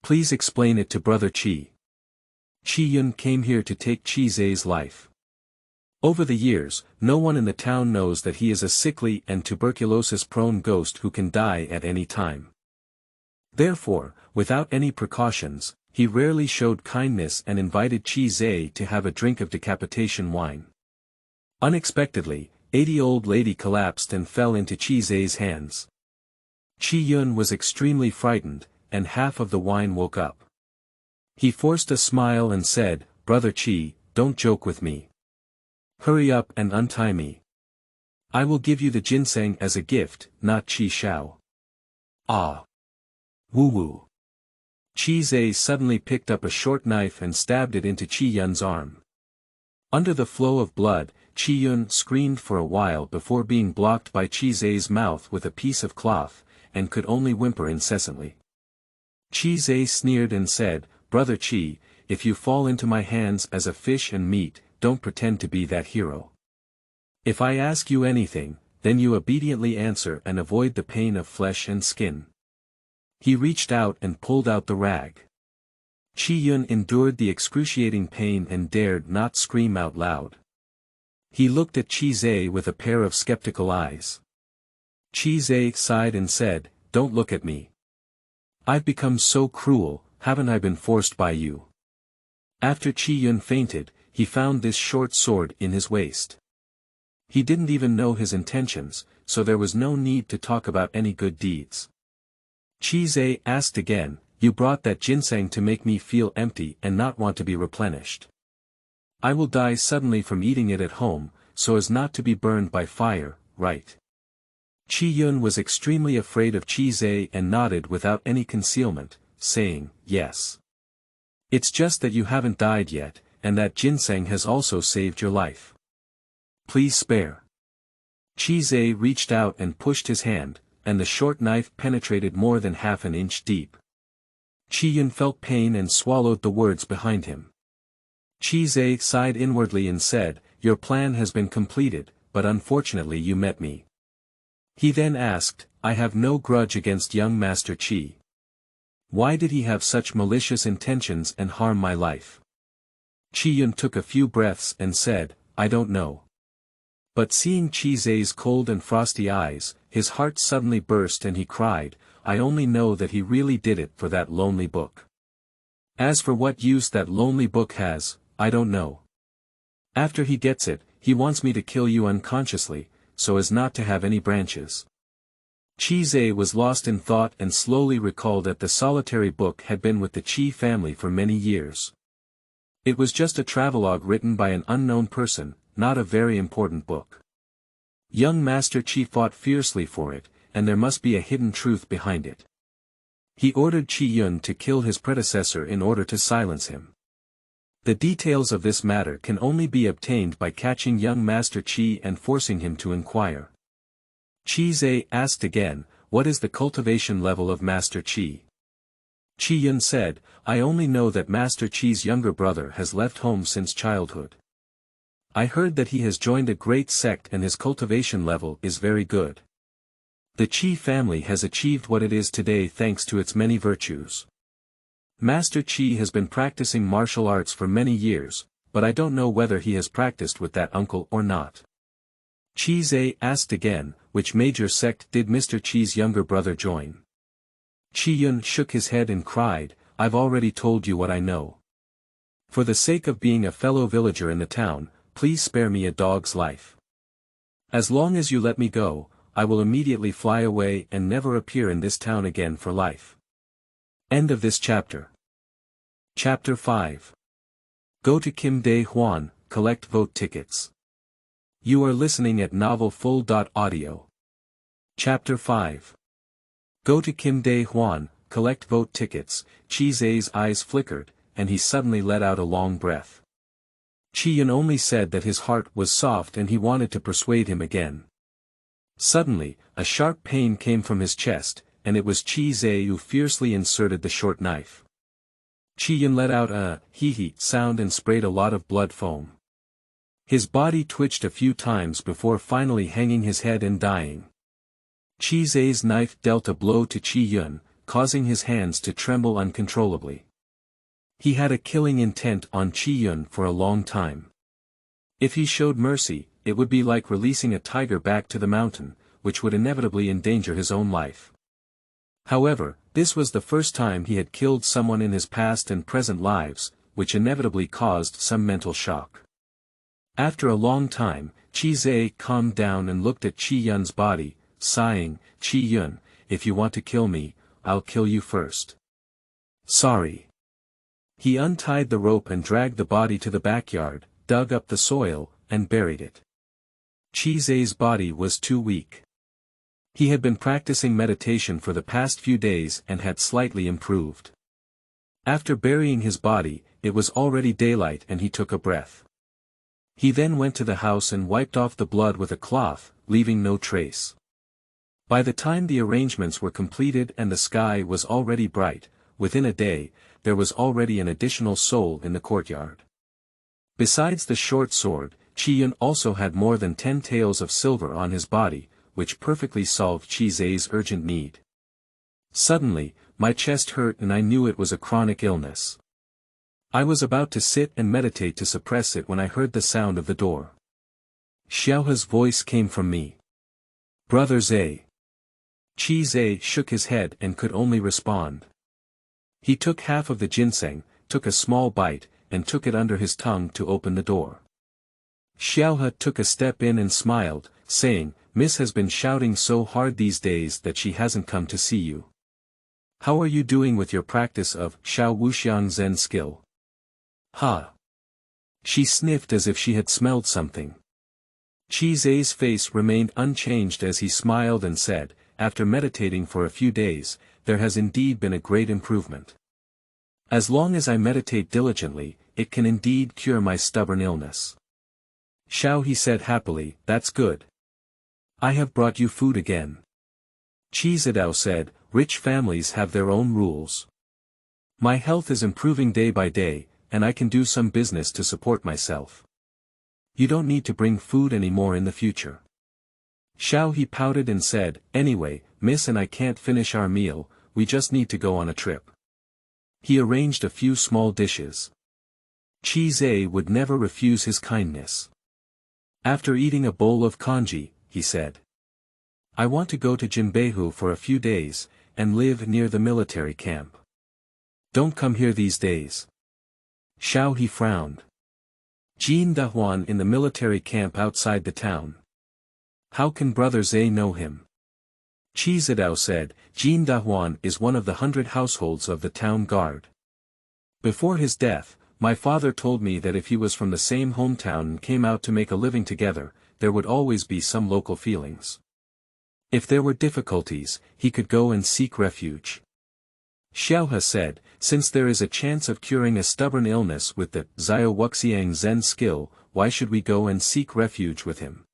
Please explain it to Brother Qi. Qi Yun came here to take Qi Zhe's life. Over the years, no one in the town knows that he is a sickly and tuberculosis-prone ghost who can die at any time. Therefore, without any precautions, he rarely showed kindness and invited Qi Zhe to have a drink of decapitation wine. Unexpectedly, 80-old lady collapsed and fell into Qi Zhe's hands. Qi Yun was extremely frightened, and half of the wine woke up. He forced a smile and said, Brother Qi, don't joke with me. Hurry up and untie me. I will give you the ginseng as a gift, not Qi Shao. Ah. Woo-woo. Qi Zhe suddenly picked up a short knife and stabbed it into Qi Yun's arm. Under the flow of blood, Qi Yun screamed for a while before being blocked by Qi Zhe's mouth with a piece of cloth, and could only whimper incessantly. Qi Zhe sneered and said, Brother Qi, if you fall into my hands as a fish and meat, don't pretend to be that hero. If I ask you anything, then you obediently answer and avoid the pain of flesh and skin. He reached out and pulled out the rag. Qi Yun endured the excruciating pain and dared not scream out loud. He looked at Qi Zhe with a pair of skeptical eyes. Qi Zhe sighed and said, "Don't look at me. I've become so cruel, haven't I been forced by you?" After Qi Yun fainted, he found this short sword in his waist. He didn't even know his intentions, so there was no need to talk about any good deeds. Qi Zhe asked again, "You brought that ginseng to make me feel empty and not want to be replenished. I will die suddenly from eating it at home, so as not to be burned by fire, right?" Qi Yun was extremely afraid of Qi Zhe and nodded without any concealment, saying, "Yes. It's just that you haven't died yet, and that ginseng has also saved your life. Please spare." Qi Zhe reached out and pushed his hand, and the short knife penetrated more than half an inch deep. Qi Yun felt pain and swallowed the words behind him. Qi Zhe sighed inwardly and said, "Your plan has been completed, but unfortunately you met me." He then asked, "I have no grudge against young Master Qi. Why did he have such malicious intentions and harm my life?" Qi Yun took a few breaths and said, "I don't know." But seeing Qi Zhe's cold and frosty eyes, his heart suddenly burst and he cried, "I only know that he really did it for that lonely book. As for what use that lonely book has, I don't know. After he gets it, he wants me to kill you unconsciously, so as not to have any branches." Qi Zhe was lost in thought and slowly recalled that the solitary book had been with the Qi family for many years. It was just a travelogue written by an unknown person, not a very important book. Young Master Qi fought fiercely for it, and there must be a hidden truth behind it. He ordered Qi Yun to kill his predecessor in order to silence him. The details of this matter can only be obtained by catching young Master Qi and forcing him to inquire. Qi Zhe asked again, "What is the cultivation level of Master Qi?" Qi Yun said, "I only know that Master Qi's younger brother has left home since childhood. I heard that he has joined a great sect and his cultivation level is very good. The Qi family has achieved what it is today thanks to its many virtues. Master Qi has been practicing martial arts for many years, but I don't know whether he has practiced with that uncle or not." Qi Zhe asked again, "Which major sect did Mr. Qi's younger brother join?" Qi Yun shook his head and cried, "I've already told you what I know. For the sake of being a fellow villager in the town, please spare me a dog's life. As long as you let me go, I will immediately fly away and never appear in this town again for life." End of this chapter. Chapter 5. Go to Kim Dae Hwan, collect vote tickets. You are listening at novelfull.audio. Chapter 5. Go to Kim Dae Hwan, collect vote tickets. Qi Zhe's eyes flickered, and he suddenly let out a long breath. Qi Yun only said that his heart was soft and he wanted to persuade him again. Suddenly, a sharp pain came from his chest, and it was Qi Zhe who fiercely inserted the short knife. Qi Yun let out a hee-hee sound and sprayed a lot of blood foam. His body twitched a few times before finally hanging his head and dying. Qi Zhe's knife dealt a blow to Qi Yun, causing his hands to tremble uncontrollably. He had a killing intent on Qi Yun for a long time. If he showed mercy, it would be like releasing a tiger back to the mountain, which would inevitably endanger his own life. However, this was the first time he had killed someone in his past and present lives, which inevitably caused some mental shock. After a long time, Qi Zhe calmed down and looked at Qi Yun's body, sighing, "Qi Yun, if you want to kill me, I'll kill you first." "Sorry." He untied the rope and dragged the body to the backyard, dug up the soil, and buried it. Qi Zhe's body was too weak. He had been practicing meditation for the past few days and had slightly improved. After burying his body, it was already daylight and he took a breath. He then went to the house and wiped off the blood with a cloth, leaving no trace. By the time the arrangements were completed and the sky was already bright, within a day, there was already an additional soul in the courtyard. Besides the short sword, Qi Yun also had more than 10 taels of silver on his body, which perfectly solved Qi Zhe's urgent need. Suddenly, my chest hurt and I knew it was a chronic illness. I was about to sit and meditate to suppress it when I heard the sound of the door. Xiaohe's voice came from me. Brother Zhe. Qi Zhe shook his head and could only respond. He took half of the ginseng, took a small bite, and took it under his tongue to open the door. Xiaohe took a step in and smiled, saying, Miss has been shouting so hard these days that she hasn't come to see you. How are you doing with your practice of Xiaowuxiang Zen skill? Ha! She sniffed as if she had smelled something. Qi Zhe's face remained unchanged as he smiled and said, after meditating for a few days, there has indeed been a great improvement. As long as I meditate diligently, it can indeed cure my stubborn illness. Xiao he said happily, that's good. I have brought you food again. Qi Zidao said, rich families have their own rules. My health is improving day by day, and I can do some business to support myself. You don't need to bring food anymore in the future. Xiao he pouted and said, anyway, Miss and I can't finish our meal, we just need to go on a trip. He arranged a few small dishes. Qi Zhe would never refuse his kindness. After eating a bowl of congee, he said, I want to go to Jinbeihu for a few days, and live near the military camp. Don't come here these days. Xiao he frowned. Jin Dahwan in the military camp outside the town. How can Brother Zhe know him? Qi Zidao said, Jin Dahwan is one of the 100 households of the town guard. Before his death, my father told me that if he was from the same hometown and came out to make a living together, there would always be some local feelings. If there were difficulties, he could go and seek refuge. Xiaohe said, since there is a chance of curing a stubborn illness with the Xiaowuxiang Zen skill, why should we go and seek refuge with him?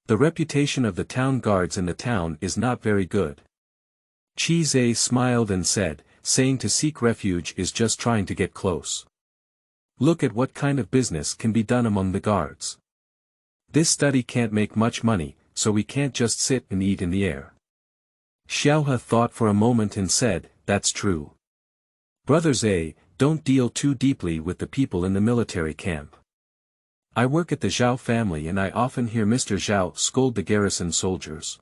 The reputation of the town guards in the town is not very good. Qi Zhe smiled and said, saying to seek refuge is just trying to get close. Look at what kind of business can be done among the guards. This study can't make much money, so we can't just sit and eat in the air. Xiaohe thought for a moment and said, that's true. Brother Zhe, don't deal too deeply with the people in the military camp. I work at the Zhao family and I often hear Mr. Zhao scold the garrison soldiers.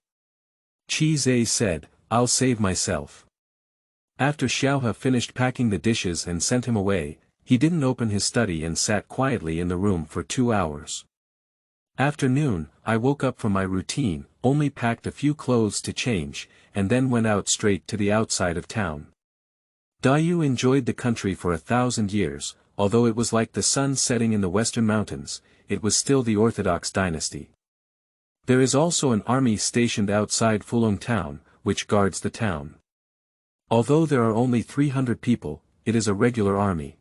Qi Zhe said, I'll save myself. After Xiaohe finished packing the dishes and sent him away, he didn't open his study and sat quietly in the room for 2 hours. After noon, I woke up from my routine, only packed a few clothes to change, and then went out straight to the outside of town. Dayu enjoyed the country for 1,000 years, although it was like the sun setting in the western mountains, it was still the Orthodox dynasty. There is also an army stationed outside Fulong town, which guards the town. Although there are only 300 people, it is a regular army.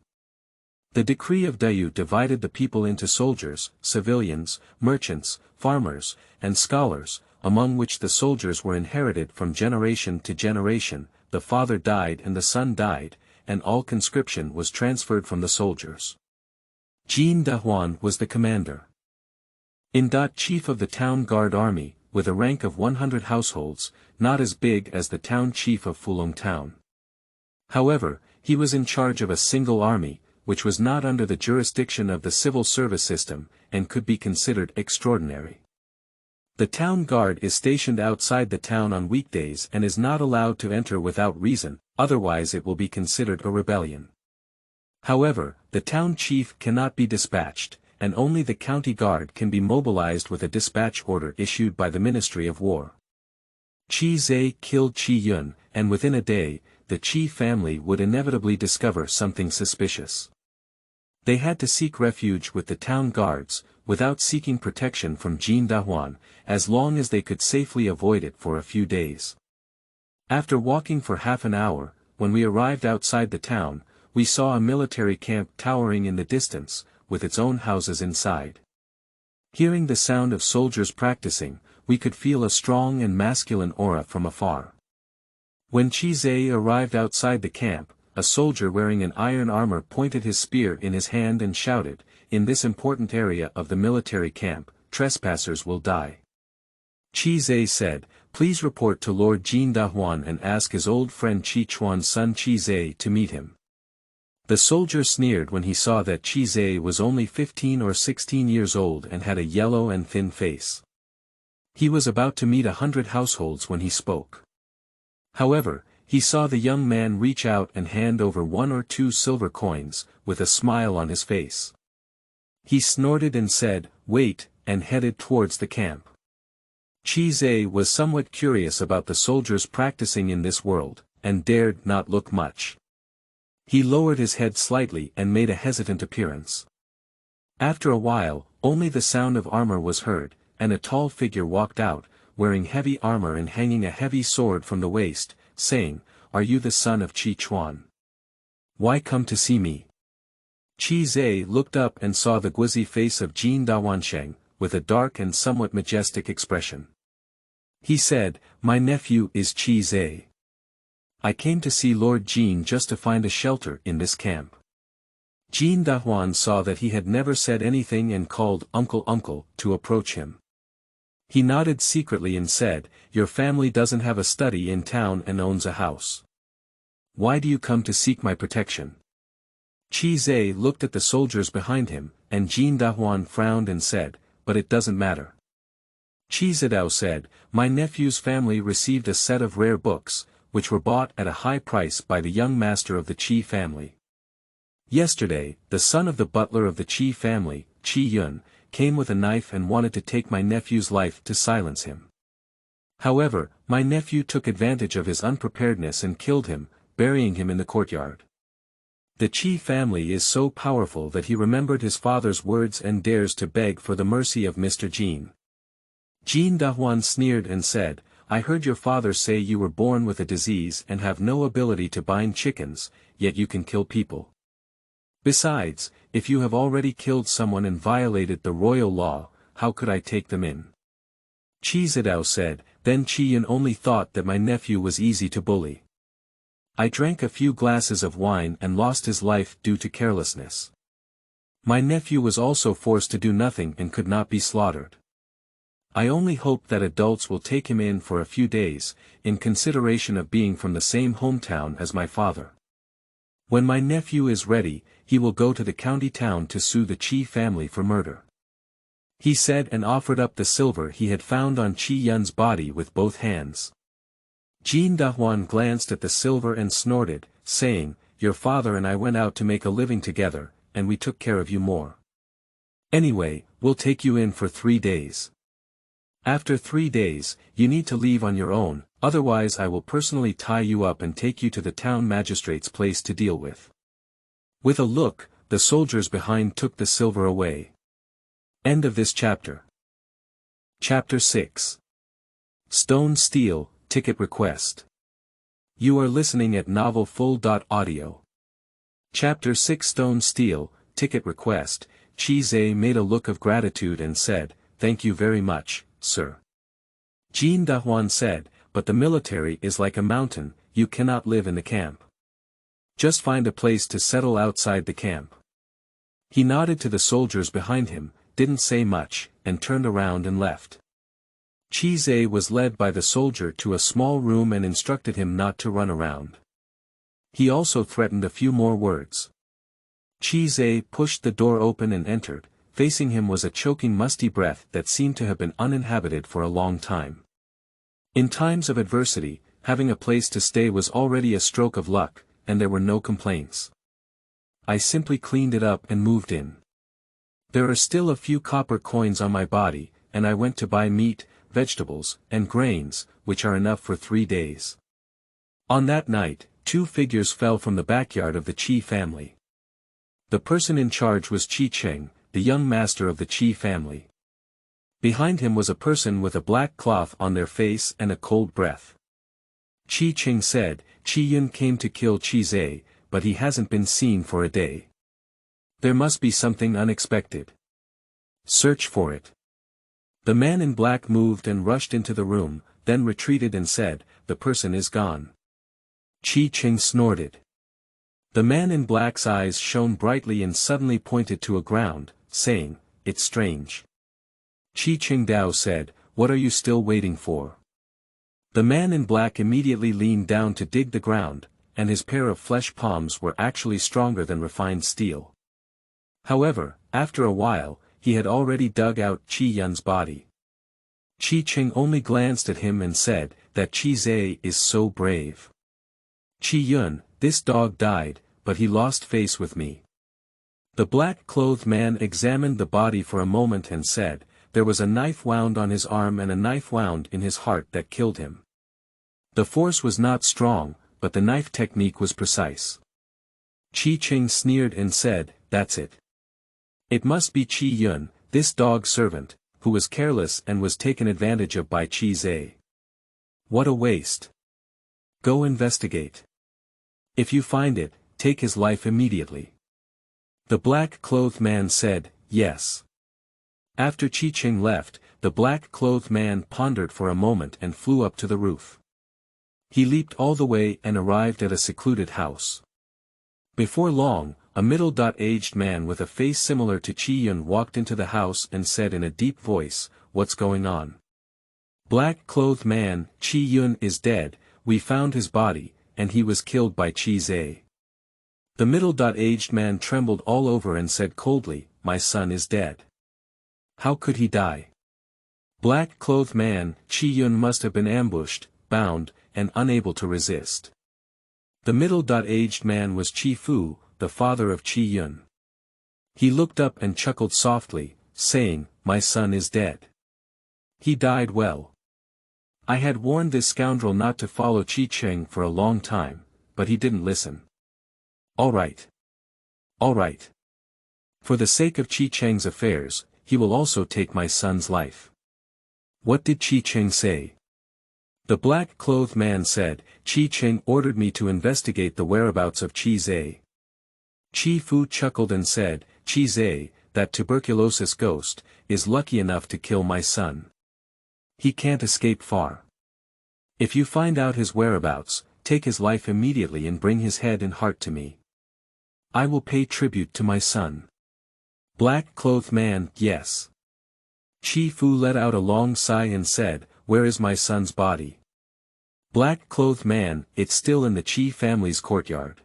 The decree of Dayu divided the people into soldiers, civilians, merchants, farmers, and scholars, among which the soldiers were inherited from generation to generation, the father died and the son died, and all conscription was transferred from the soldiers. Jin Dahwan was the commander. Chief of the town guard army, with a rank of 100 households, not as big as the town chief of Fulong town. However, he was in charge of a single army, which was not under the jurisdiction of the civil service system, and could be considered extraordinary. The town guard is stationed outside the town on weekdays and is not allowed to enter without reason, otherwise it will be considered a rebellion. However, the town chief cannot be dispatched, and only the county guard can be mobilized with a dispatch order issued by the Ministry of War. Qi Zhe killed Qi Yun, and within a day, the Qi family would inevitably discover something suspicious. They had to seek refuge with the town guards, without seeking protection from Jin Dahwan, as long as they could safely avoid it for a few days. After walking for half an hour, when we arrived outside the town, we saw a military camp towering in the distance, with its own houses inside. Hearing the sound of soldiers practicing, we could feel a strong and masculine aura from afar. When Qi Zhe arrived outside the camp, a soldier wearing an iron armor pointed his spear in his hand and shouted, in this important area of the military camp, trespassers will die. Qi Zhe said, please report to Lord Jin Dahwan and ask his old friend Qi Chuan's son Qi Zhe to meet him. The soldier sneered when he saw that Qi Zhe was only 15 or 16 years old and had a yellow and thin face. He was about to meet 100 households when he spoke. However, he saw the young man reach out and hand over 1 or 2 silver coins, with a smile on his face. He snorted and said, "Wait," and headed towards the camp. Qi Zhe was somewhat curious about the soldiers practicing in this world, and dared not look much. He lowered his head slightly and made a hesitant appearance. After a while, only the sound of armor was heard, and a tall figure walked out, wearing heavy armor and hanging a heavy sword from the waist, saying, "Are you the son of Qi Chuan? Why come to see me?" Qi Zhe looked up and saw the gauzy face of Jin Dawansheng, with a dark and somewhat majestic expression. He said, "My nephew is Qi Zhe. I came to see Lord Jin just to find a shelter in this camp." Jin Dahuan saw that he had never said anything and called uncle to approach him. He nodded secretly and said, "Your family doesn't have a study in town and owns a house. Why do you come to seek my protection?" Qi Zhe looked at the soldiers behind him, and Jin Dahuan frowned and said, "But it doesn't matter." Qi Zidao said, "My nephew's family received a set of rare books, which were bought at a high price by the young master of the Qi family. Yesterday, the son of the butler of the Qi family, Qi Yun, came with a knife and wanted to take my nephew's life to silence him. However, my nephew took advantage of his unpreparedness and killed him, burying him in the courtyard. The Qi family is so powerful that he remembered his father's words and dares to beg for the mercy of Mr. Jin." Jin Dahuan sneered and said, "I heard your father say you were born with a disease and have no ability to bind chickens, yet you can kill people. Besides, if you have already killed someone and violated the royal law, how could I take them in?" Qi Zidao said, "Then Qi Yun only thought that my nephew was easy to bully. I drank a few glasses of wine and lost his life due to carelessness. My nephew was also forced to do nothing and could not be slaughtered. I only hope that adults will take him in for a few days, in consideration of being from the same hometown as my father. When my nephew is ready, he will go to the county town to sue the Qi family for murder." He said and offered up the silver he had found on Qi Yun's body with both hands. Jin Dahuan glanced at the silver and snorted, saying, "Your father and I went out to make a living together, and we took care of you more. Anyway, we'll take you in for 3 days. After 3 days, you need to leave on your own, otherwise I will personally tie you up and take you to the town magistrate's place to deal with." With a look, the soldiers behind took the silver away. End of this chapter. Chapter 6. Stone Stele, Ticket Request. You are listening at novelfull.audio. Chapter 6 Stone Stele, Ticket Request. Qi Zhe made a look of gratitude and said, "Thank you very much, sir." Jin Dahuan said, "But the military is like a mountain, you cannot live in the camp. Just find a place to settle outside the camp." He nodded to the soldiers behind him, didn't say much, and turned around and left. Qi Zhe was led by the soldier to a small room and instructed him not to run around. He also threatened a few more words. Qi Zhe pushed the door open and entered. Facing him was a choking musty breath that seemed to have been uninhabited for a long time. In times of adversity, having a place to stay was already a stroke of luck, and there were no complaints. I simply cleaned it up and moved in. There are still a few copper coins on my body, and I went to buy meat, vegetables, and grains, which are enough for 3 days. On that night, 2 figures fell from the backyard of the Qi family. The person in charge was Qi Cheng, the young master of the Qi family. Behind him was a person with a black cloth on their face and a cold breath. Qi Cheng said, "Qi Yun came to kill Qi Zhe, but he hasn't been seen for a day. There must be something unexpected. Search for it." The man in black moved and rushed into the room, then retreated and said, "The person is gone." Qi Cheng snorted. The man in black's eyes shone brightly and suddenly pointed to a ground, saying, "It's strange." Qi Cheng Dao said, "What are you still waiting for?" The man in black immediately leaned down to dig the ground, and his pair of flesh palms were actually stronger than refined steel. However, after a while, he had already dug out Qi Yun's body. Qi Qing only glanced at him and said, "That Qi Zhe is so brave. Qi Yun, this dog died, but he lost face with me." The black-clothed man examined the body for a moment and said, "There was a knife wound on his arm and a knife wound in his heart that killed him. The force was not strong, but the knife technique was precise." Qi Qing sneered and said, "That's it. It must be Qi Yun, this dog servant, who was careless and was taken advantage of by Qi Zhe. What a waste. Go investigate. If you find it, take his life immediately." The black-clothed man said, "Yes." After Qi Qing left, the black-clothed man pondered for a moment and flew up to the roof. He leaped all the way and arrived at a secluded house. Before long, a middle-aged man with a face similar to Qi Yun walked into the house and said in a deep voice, "What's going on?" "Black-clothed man, Qi Yun is dead, we found his body, and he was killed by Qi Zhe." The middle-aged man trembled all over and said coldly, "My son is dead. How could he die?" "Black-clothed man, Qi Yun must have been ambushed, bound, and unable to resist." The middle-aged man was Qi Fu, the father of Qi Yun. He looked up and chuckled softly, saying, "My son is dead. He died well. I had warned this scoundrel not to follow Qi Qing for a long time, but he didn't listen. All right. All right. For the sake of Qi Qing's affairs, he will also take my son's life." "What did Qi Qing say?" The black-clothed man said, "Qi Qing ordered me to investigate the whereabouts of Qi Zhe." Qi Fu chuckled and said, "Qi Zhe, that tuberculosis ghost, is lucky enough to kill my son. He can't escape far. If you find out his whereabouts, take his life immediately and bring his head and heart to me. I will pay tribute to my son." Black-clothed man, "Yes." Qi Fu let out a long sigh and said, "Where is my son's body?" Black-clothed man, "It's still in the Qi family's courtyard."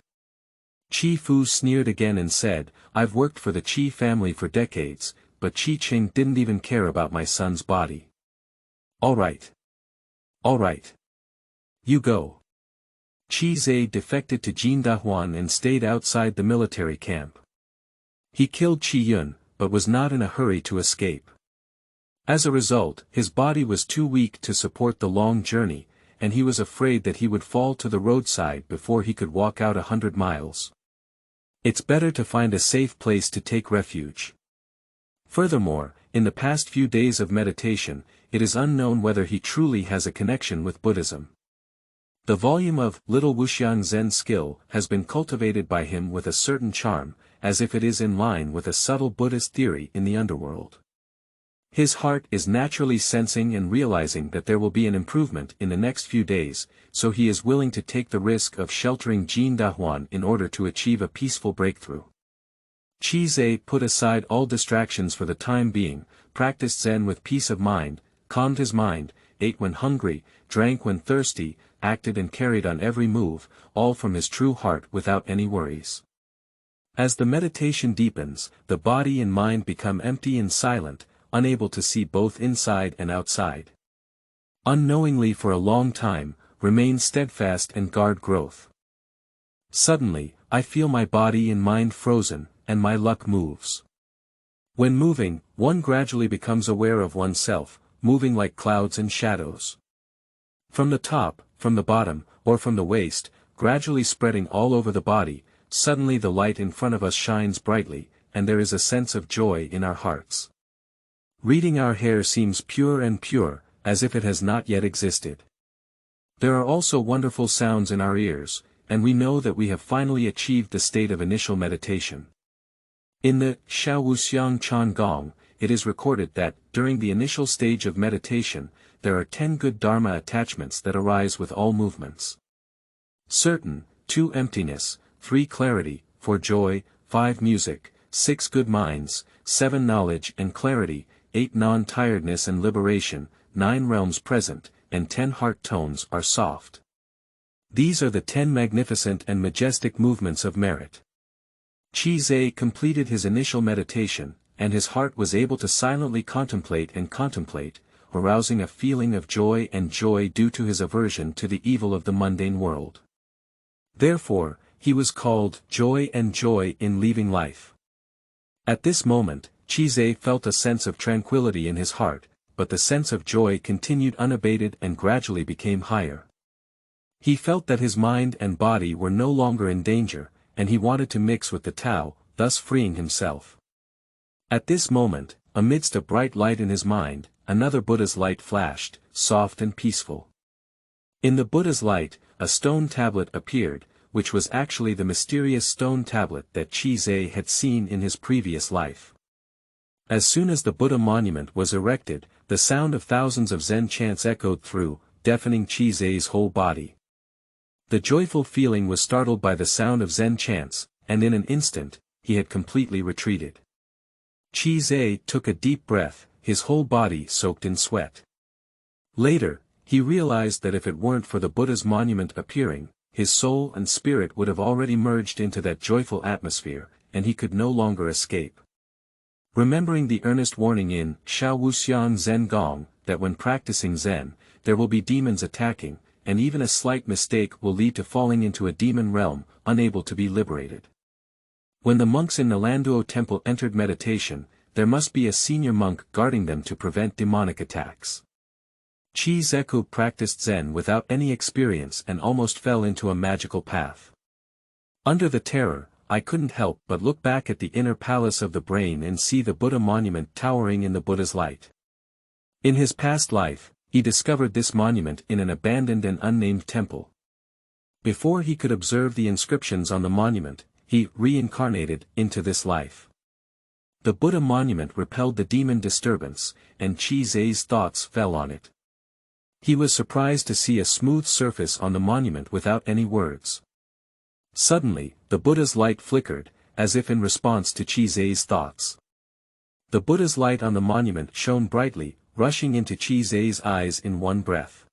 Qi Fu sneered again and said, "I've worked for the Qi family for decades, but Qi Qing didn't even care about my son's body." "All right. All right. You go." Qi Zhe defected to Jindahuan and stayed outside the military camp. He killed Qi Yun, but was not in a hurry to escape. As a result, his body was too weak to support the long journey, and he was afraid that he would fall to the roadside before he could walk out 100 miles. It's better to find a safe place to take refuge. Furthermore, in the past few days of meditation, it is unknown whether he truly has a connection with Buddhism. The volume of Little Wuxiang Zen skill has been cultivated by him with a certain charm, as if it is in line with a subtle Buddhist theory in the underworld. His heart is naturally sensing and realizing that there will be an improvement in the next few days, so he is willing to take the risk of sheltering Jin Dahuan in order to achieve a peaceful breakthrough. Qi Zhe put aside all distractions for the time being, practiced Zen with peace of mind, calmed his mind, ate when hungry, drank when thirsty, acted and carried on every move, all from his true heart without any worries. As the meditation deepens, the body and mind become empty and silent, unable to see both inside and outside. Unknowingly for a long time, remain steadfast and guard growth. Suddenly, I feel my body and mind frozen, and my luck moves. When moving, one gradually becomes aware of oneself, moving like clouds and shadows. From the top, from the bottom, or from the waist, gradually spreading all over the body, suddenly the light in front of us shines brightly, and there is a sense of joy in our hearts. Reading our hair seems pure and pure, as if it has not yet existed. There are also wonderful sounds in our ears, and we know that we have finally achieved the state of initial meditation. In the Xiaowuxiang Quan Gong, it is recorded that, during the initial stage of meditation, there are 10 good dharma attachments that arise with all movements. Certain, 2 emptiness, 3 clarity, 4 joy, 5 music, 6 good minds, 7 knowledge and clarity, 8 non-tiredness and liberation, 9 realms present, and 10 heart tones are soft. These are the 10 magnificent and majestic movements of merit. Qi completed his initial meditation, and his heart was able to silently contemplate, arousing a feeling of joy due to his aversion to the evil of the mundane world. Therefore, he was called joy in leaving life. At this moment, Qi felt a sense of tranquility in his heart, but the sense of joy continued unabated and gradually became higher. He felt that his mind and body were no longer in danger, and he wanted to mix with the Tao, thus freeing himself. At this moment, amidst a bright light in his mind, another Buddha's light flashed, soft and peaceful. In the Buddha's light, a stone tablet appeared, which was actually the mysterious stone tablet that Qi had seen in his previous life. As soon as the Buddha monument was erected, the sound of thousands of Zen chants echoed through, deafening Qi's whole body. The joyful feeling was startled by the sound of Zen chants, and in an instant, he had completely retreated. Qi took a deep breath, his whole body soaked in sweat. Later, he realized that if it weren't for the Buddha's monument appearing, his soul and spirit would have already merged into that joyful atmosphere, and he could no longer escape. Remembering the earnest warning in Xiaowuxiang Zen Gong, that when practicing Zen, there will be demons attacking, and even a slight mistake will lead to falling into a demon realm, unable to be liberated. When the monks in Nalanduo temple entered meditation, there must be a senior monk guarding them to prevent demonic attacks. Qi practiced Zen without any experience and almost fell into a magical path. Under the terror, I couldn't help but look back at the inner palace of the brain and see the Buddha monument towering in the Buddha's light. In his past life, he discovered this monument in an abandoned and unnamed temple. Before he could observe the inscriptions on the monument, he reincarnated into this life. The Buddha monument repelled the demon disturbance, and Qi's thoughts fell on it. He was surprised to see a smooth surface on the monument without any words. Suddenly, the Buddha's light flickered, as if in response to Qi's thoughts. The Buddha's light on the monument shone brightly, rushing into Qi's eyes in one breath.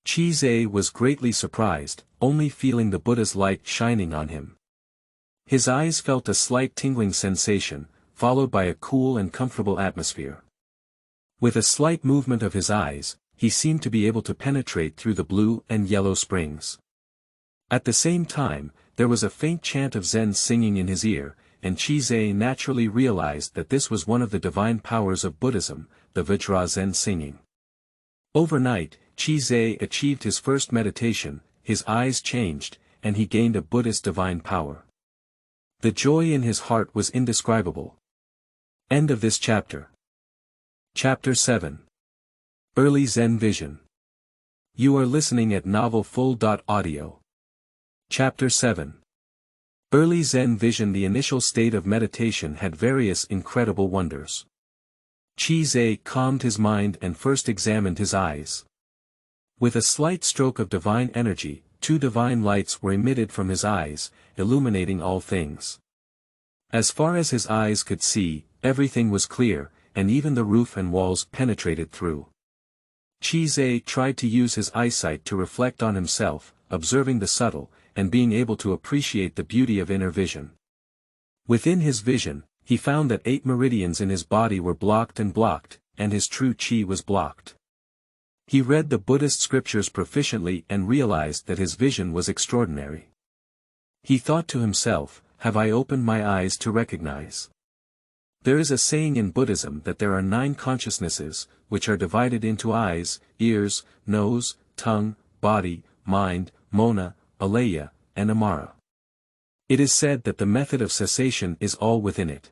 Qi was greatly surprised, only feeling the Buddha's light shining on him. His eyes felt a slight tingling sensation, followed by a cool and comfortable atmosphere. With a slight movement of his eyes, he seemed to be able to penetrate through the blue and yellow springs. At the same time, there was a faint chant of Zen singing in his ear, and Qi naturally realized that this was one of the divine powers of Buddhism, the Vajra Zen singing. Overnight, Qi achieved his first meditation, his eyes changed, and he gained a Buddhist divine power. The joy in his heart was indescribable. End of this chapter. Chapter 7. Early Zen Vision. You are listening at novelfull.audio. Chapter 7. Early Zen Vision. The initial state of meditation had various incredible wonders. Qi calmed his mind and first examined his eyes. With a slight stroke of divine energy, 2 divine lights were emitted from his eyes, illuminating all things. As far as his eyes could see, everything was clear, and even the roof and walls penetrated through. Qi tried to use his eyesight to reflect on himself, observing the subtle, and being able to appreciate the beauty of inner vision. Within his vision, he found that 8 meridians in his body were blocked, and his true Qi was blocked. He read the Buddhist scriptures proficiently and realized that his vision was extraordinary. He thought to himself, "Have I opened my eyes to recognize?" There is a saying in Buddhism that there are 9 consciousnesses, which are divided into eyes, ears, nose, tongue, body, mind, mona, aleya, and amara. It is said that the method of cessation is all within it.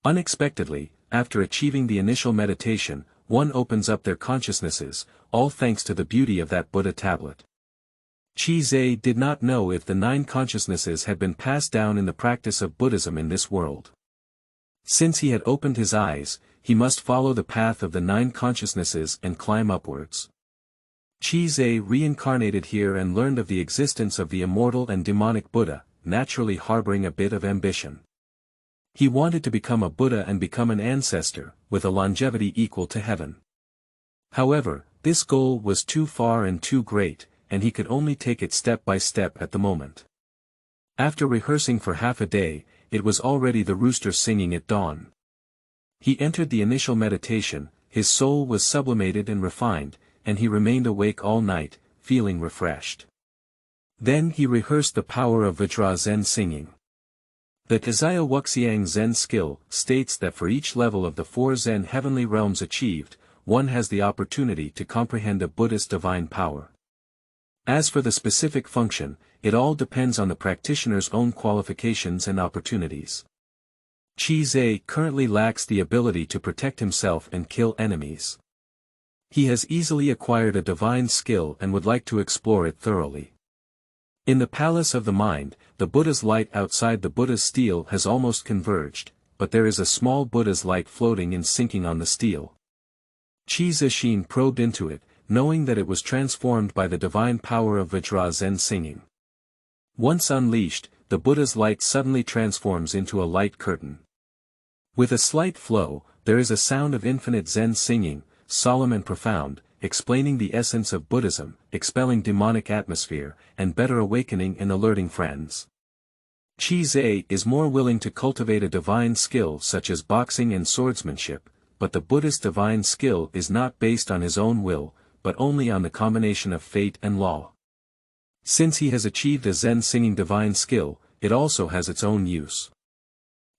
Unexpectedly, after achieving the initial meditation, one opens up their consciousnesses, all thanks to the beauty of that Buddha tablet. Qi did not know if the 9 consciousnesses had been passed down in the practice of Buddhism in this world. Since he had opened his eyes, he must follow the path of the 9 consciousnesses and climb upwards. Qi reincarnated here and learned of the existence of the immortal and demonic Buddha, naturally harboring a bit of ambition. He wanted to become a Buddha and become an ancestor, with a longevity equal to heaven. However, this goal was too far and too great, and he could only take it step by step at the moment. After rehearsing for half a day, it was already the rooster singing at dawn. He entered the initial meditation, his soul was sublimated and refined, and he remained awake all night, feeling refreshed. Then he rehearsed the power of Vajra Zen singing. The Xiaowuxiang Zen skill states that for each level of the 4 Zen heavenly realms achieved, one has the opportunity to comprehend a Buddhist divine power. As for the specific function, it all depends on the practitioner's own qualifications and opportunities. Qi Zhe currently lacks the ability to protect himself and kill enemies. He has easily acquired a divine skill and would like to explore it thoroughly. In the palace of the mind, the Buddha's light outside the Buddha's stele has almost converged, but there is a small Buddha's light floating and sinking on the stele. Qi Zexin probed into it, knowing that it was transformed by the divine power of Vajra Zen singing. Once unleashed, the Buddha's light suddenly transforms into a light curtain. With a slight flow, there is a sound of infinite Zen singing, solemn and profound, explaining the essence of Buddhism, expelling demonic atmosphere, and better awakening and alerting friends. Qi Zhe is more willing to cultivate a divine skill such as boxing and swordsmanship, but the Buddhist divine skill is not based on his own will, but only on the combination of fate and law. Since he has achieved a Zen singing divine skill, it also has its own use.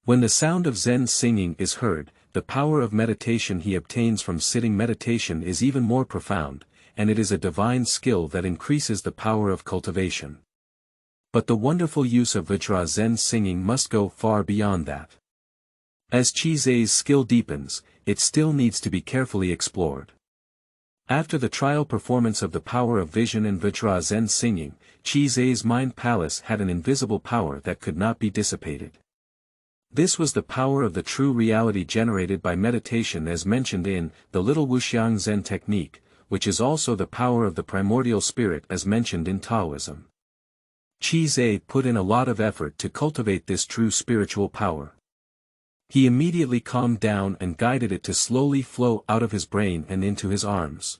When the sound of Zen singing is heard, the power of meditation he obtains from sitting meditation is even more profound, and it is a divine skill that increases the power of cultivation. But the wonderful use of Vajra Zen singing must go far beyond that. As Qi Zhe's skill deepens, it still needs to be carefully explored. After the trial performance of the power of vision and Vajra Zen singing, Qi Zhe's mind palace had an invisible power that could not be dissipated. This was the power of the true reality generated by meditation as mentioned in the Little Wuxiang Zen technique, which is also the power of the primordial spirit as mentioned in Taoism. Qi Zhe put in a lot of effort to cultivate this true spiritual power. He immediately calmed down and guided it to slowly flow out of his brain and into his arms.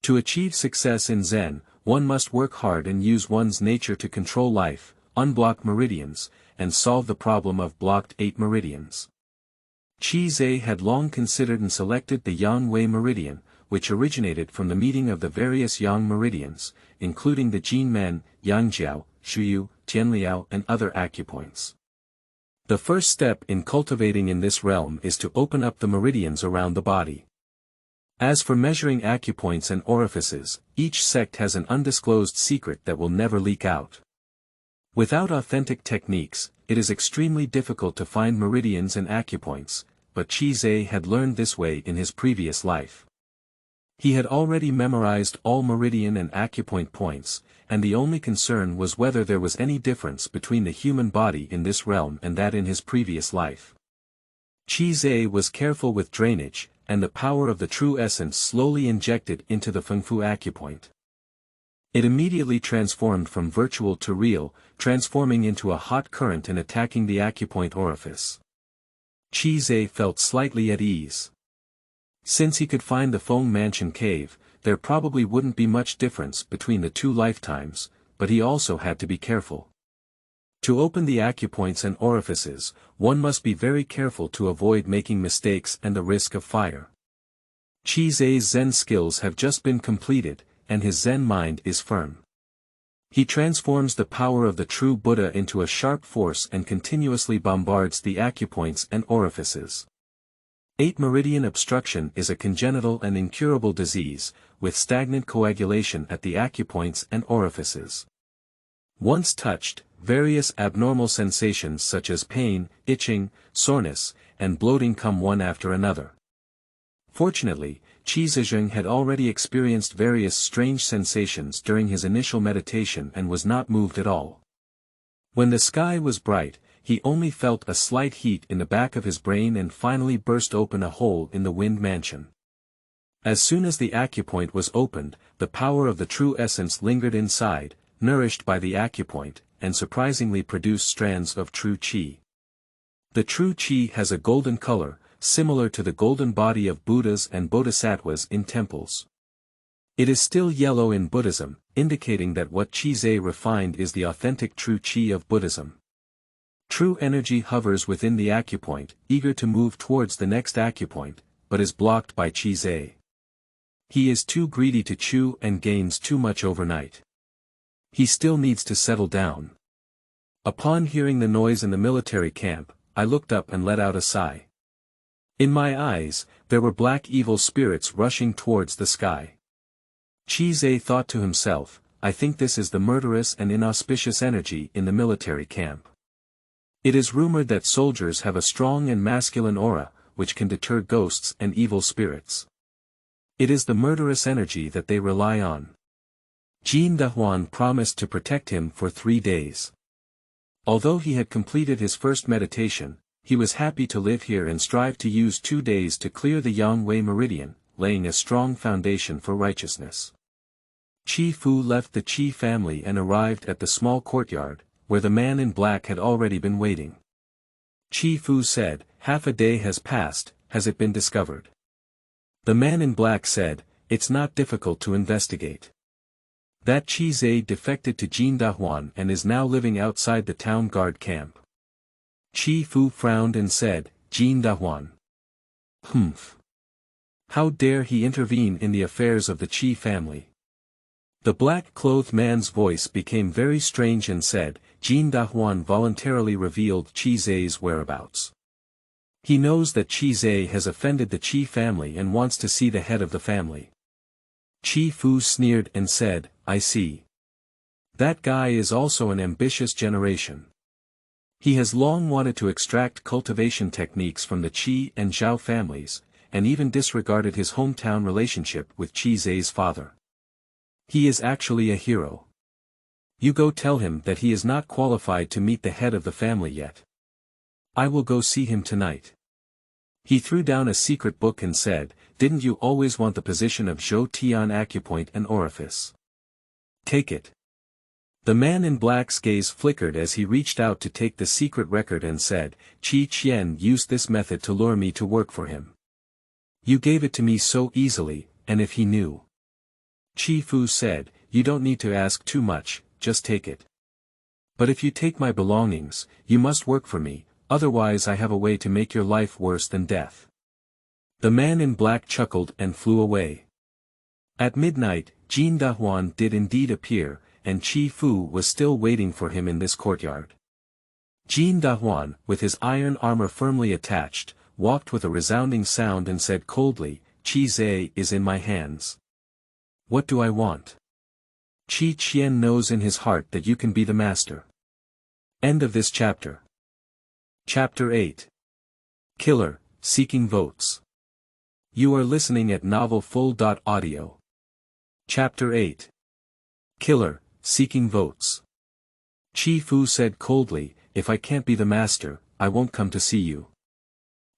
To achieve success in Zen, one must work hard and use one's nature to control life, unblock meridians, and solve the problem of blocked 8 meridians. Qi Zhe had long considered and selected the Yang Wei meridian, which originated from the meeting of the various Yang meridians, including the Jin Men, Yang Jiao, Shuyu, Tianliao and other acupoints. The first step in cultivating in this realm is to open up the meridians around the body. As for measuring acupoints and orifices, each sect has an undisclosed secret that will never leak out. Without authentic techniques, it is extremely difficult to find meridians and acupoints, but Qi Zhe had learned this way in his previous life. He had already memorized all meridian and acupoint points, and the only concern was whether there was any difference between the human body in this realm and that in his previous life. Qi Zhe was careful with drainage, and the power of the true essence slowly injected into the Fengfu acupoint. It immediately transformed from virtual to real, transforming into a hot current and attacking the acupoint orifice. Qi Zhe felt slightly at ease. Since he could find the Feng Mansion cave, there probably wouldn't be much difference between the 2 lifetimes, but he also had to be careful. To open the acupoints and orifices, one must be very careful to avoid making mistakes and the risk of fire. Qi Zhe's Zen skills have just been completed, and his Zen mind is firm. He transforms the power of the true Buddha into a sharp force and continuously bombards the acupoints and orifices. 8 meridian obstruction is a congenital and incurable disease, with stagnant coagulation at the acupoints and orifices. Once touched, various abnormal sensations such as pain, itching, soreness, and bloating come one after another. Fortunately, Qi Zhejiang had already experienced various strange sensations during his initial meditation and was not moved at all. When the sky was bright, he only felt a slight heat in the back of his brain and finally burst open a hole in the wind mansion. As soon as the acupoint was opened, the power of the true essence lingered inside, nourished by the acupoint, and surprisingly produced strands of true qi. The true qi has a golden color, similar to the golden body of Buddhas and Bodhisattvas in temples. It is still yellow in Buddhism, indicating that what Qi refined is the authentic true Qi of Buddhism. True energy hovers within the acupoint, eager to move towards the next acupoint, but is blocked by Qi. He is too greedy to chew and gains too much overnight. He still needs to settle down. Upon hearing the noise in the military camp, I looked up and let out a sigh. In my eyes, there were black evil spirits rushing towards the sky. Qi thought to himself, I think this is the murderous and inauspicious energy in the military camp. It is rumored that soldiers have a strong and masculine aura, which can deter ghosts and evil spirits. It is the murderous energy that they rely on. Jin Dahwan promised to protect him for 3 days. Although he had completed his first meditation, he was happy to live here and strive to use 2 days to clear the Yang-Wei meridian, laying a strong foundation for righteousness. Qi Fu left the Qi family and arrived at the small courtyard, where the man in black had already been waiting. Qi Fu said, "Half a day has passed, has it been discovered?" The man in black said, "It's not difficult to investigate. That Qi defected to Jin Dahwan and is now living outside the town guard camp." Qi Fu frowned and said, "Jin Dahwan. Humph. How dare he intervene in the affairs of the Qi family?" The black-clothed man's voice became very strange and said, Jin Dahwan voluntarily revealed Qi's whereabouts. He knows that Qi has offended the Qi family and wants to see the head of the family. Qi Fu sneered and said, "I see. That guy is also an ambitious generation. He has long wanted to extract cultivation techniques from the Qi and Zhao families, and even disregarded his hometown relationship with Qi's father. He is actually a hero. You go tell him that he is not qualified to meet the head of the family yet. I will go see him tonight." He threw down a secret book and said, "Didn't you always want the position of Zhou Tian acupoint and orifice? Take it." The man in black's gaze flickered as he reached out to take the secret record and said, "Qi Qian used this method to lure me to work for him. You gave it to me so easily, and if he knew." Qi Fu said, "You don't need to ask too much, just take it. But if you take my belongings, you must work for me, otherwise I have a way to make your life worse than death." The man in black chuckled and flew away. At midnight, Jin Dahwan did indeed appear, and Qi Fu was still waiting for him in this courtyard. Jin Dahwan, with his iron armor firmly attached, walked with a resounding sound and said coldly, "Qi is in my hands. What do I want? Qi Qian knows in his heart that you can be the master." End of this chapter. Chapter 8. Killer, Seeking Votes. You are listening at novelfull.audio. Chapter 8. Killer, Seeking Votes. Qi Fu said coldly, "If I can't be the master, I won't come to see you.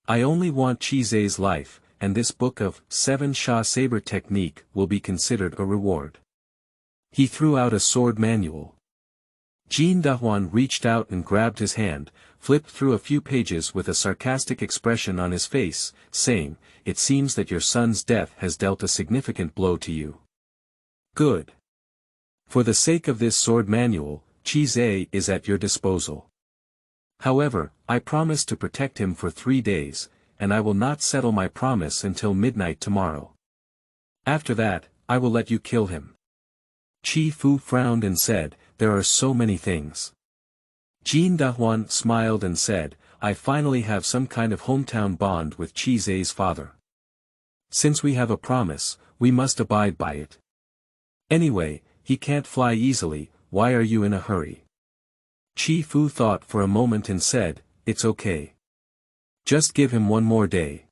I only want Qi's life, and this book of 7 Sha Saber technique will be considered a reward." He threw out a sword manual. Jin Dahwan reached out and grabbed his hand, flipped through a few pages with a sarcastic expression on his face, saying, "It seems that your son's death has dealt a significant blow to you. Good. For the sake of this sword manual, Qi is at your disposal. However, I promise to protect him for 3 days, and I will not settle my promise until midnight tomorrow. After that, I will let you kill him." Qi Fu frowned and said, "There are so many things." Jin Dahwan smiled and said, "I finally have some kind of hometown bond with Qi's father. Since we have a promise, we must abide by it. Anyway, he can't fly easily, why are you in a hurry?" Qi Fu thought for a moment and said, "It's okay. Just give him 1 more day."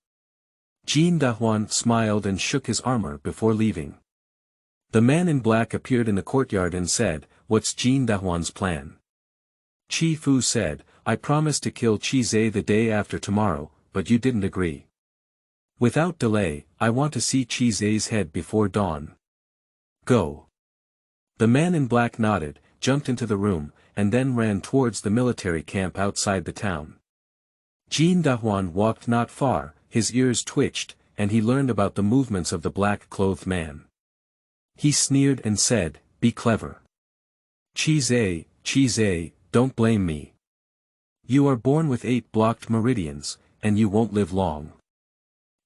Jin Dahwan smiled and shook his armor before leaving. The man in black appeared in the courtyard and said, "What's Jin Dahwan's plan?" Qi Fu said, "I promised to kill Qi the day after tomorrow, but you didn't agree. Without delay, I want to see Qi's head before dawn. Go." The man in black nodded, jumped into the room, and then ran towards the military camp outside the town. Jin Dahwan walked not far, his ears twitched, and he learned about the movements of the black-clothed man. He sneered and said, "Be clever. Qi, don't blame me. You are born with 8 blocked meridians, and you won't live long.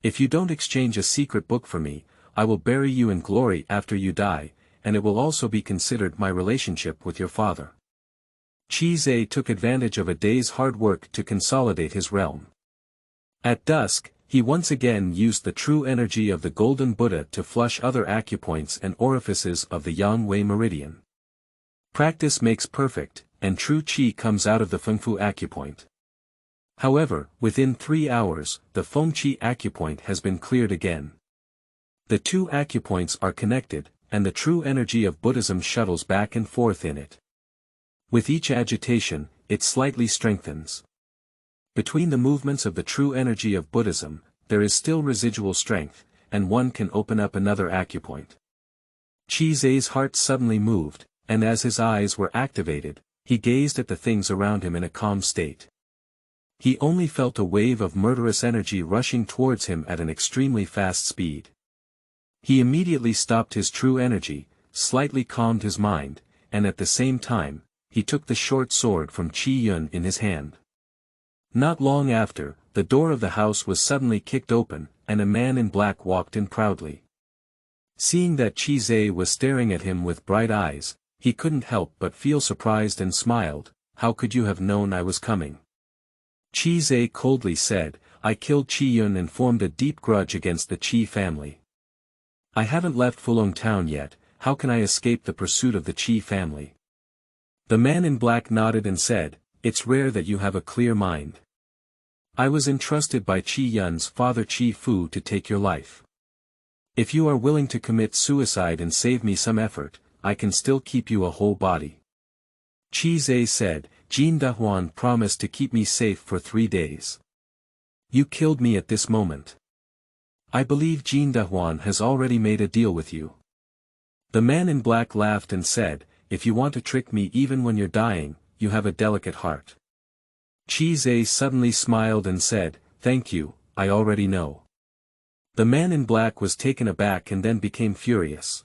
If you don't exchange a secret book for me, I will bury you in glory after you die, and it will also be considered my relationship with your father." Qi took advantage of a day's hard work to consolidate his realm. At dusk, he once again used the true energy of the Golden Buddha to flush other acupoints and orifices of the Yang Wei meridian. Practice makes perfect, and true qi comes out of the Fengfu acupoint. However, within 3 hours, the Fengqi acupoint has been cleared again. The 2 acupoints are connected, and the true energy of Buddhism shuttles back and forth in it. With each agitation, it slightly strengthens. Between the movements of the true energy of Buddhism, there is still residual strength, and one can open up another acupoint. Qi's heart suddenly moved, and as his eyes were activated, he gazed at the things around him in a calm state. He only felt a wave of murderous energy rushing towards him at an extremely fast speed. He immediately stopped his true energy, slightly calmed his mind, and at the same time, he took the short sword from Qi Yun in his hand. Not long after, the door of the house was suddenly kicked open, and a man in black walked in proudly. Seeing that Qi was staring at him with bright eyes, he couldn't help but feel surprised and smiled. "How could you have known I was coming?" Qi coldly said, "I killed Qi Yun and formed a deep grudge against the Qi family. I haven't left Fulong town yet, how can I escape the pursuit of the Qi family?" The man in black nodded and said, "It's rare that you have a clear mind. I was entrusted by Qi Yun's father Qi Fu to take your life. If you are willing to commit suicide and save me some effort, I can still keep you a whole body." Qi said, "Jin Dahwan promised to keep me safe for 3 days. You killed me at this moment. I believe Jin Dahwan has already made a deal with you." The man in black laughed and said, "If you want to trick me even when you're dying, you have a delicate heart." Qi suddenly smiled and said, "Thank you, I already know." The man in black was taken aback and then became furious.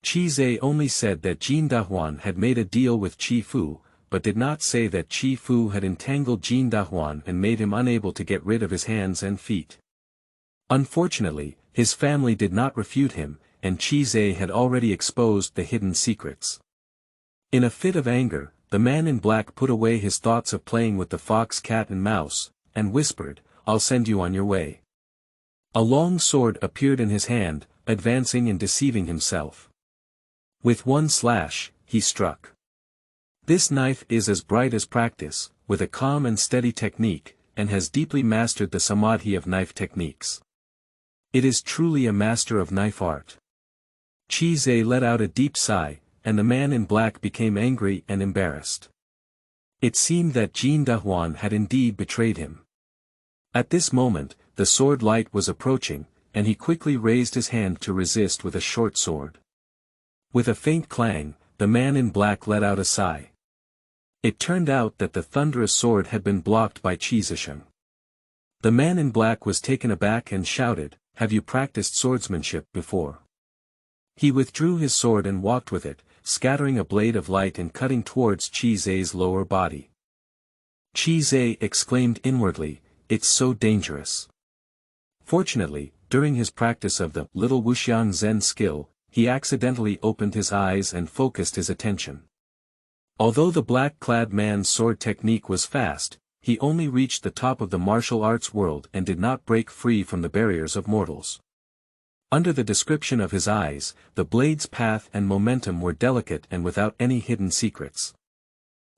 Qi only said that Jin Dahwan had made a deal with Qi Fu, but did not say that Qi Fu had entangled Jin Dahwan and made him unable to get rid of his hands and feet. Unfortunately, his family did not refute him, and Qi had already exposed the hidden secrets. In a fit of anger, the man in black put away his thoughts of playing with the fox, cat and mouse, and whispered, "I'll send you on your way." A long sword appeared in his hand, advancing and deceiving himself. With one slash, he struck. This knife is as bright as practice, with a calm and steady technique, and has deeply mastered the samadhi of knife techniques. It is truly a master of knife art. Qi let out a deep sigh, and the man in black became angry and embarrassed. It seemed that Jin Dahwan had indeed betrayed him. At this moment, the sword light was approaching, and he quickly raised his hand to resist with a short sword. With a faint clang, the man in black let out a sigh. It turned out that the thunderous sword had been blocked by Xiaowuxiang. The man in black was taken aback and shouted, "Have you practiced swordsmanship before?" He withdrew his sword and walked with it, scattering a blade of light and cutting towards Qi's lower body. Qi exclaimed inwardly, "It's so dangerous." Fortunately, during his practice of the little Wuxiang Zen skill, he accidentally opened his eyes and focused his attention. Although the black-clad man's sword technique was fast, he only reached the top of the martial arts world and did not break free from the barriers of mortals. Under the description of his eyes, the blade's path and momentum were delicate and without any hidden secrets.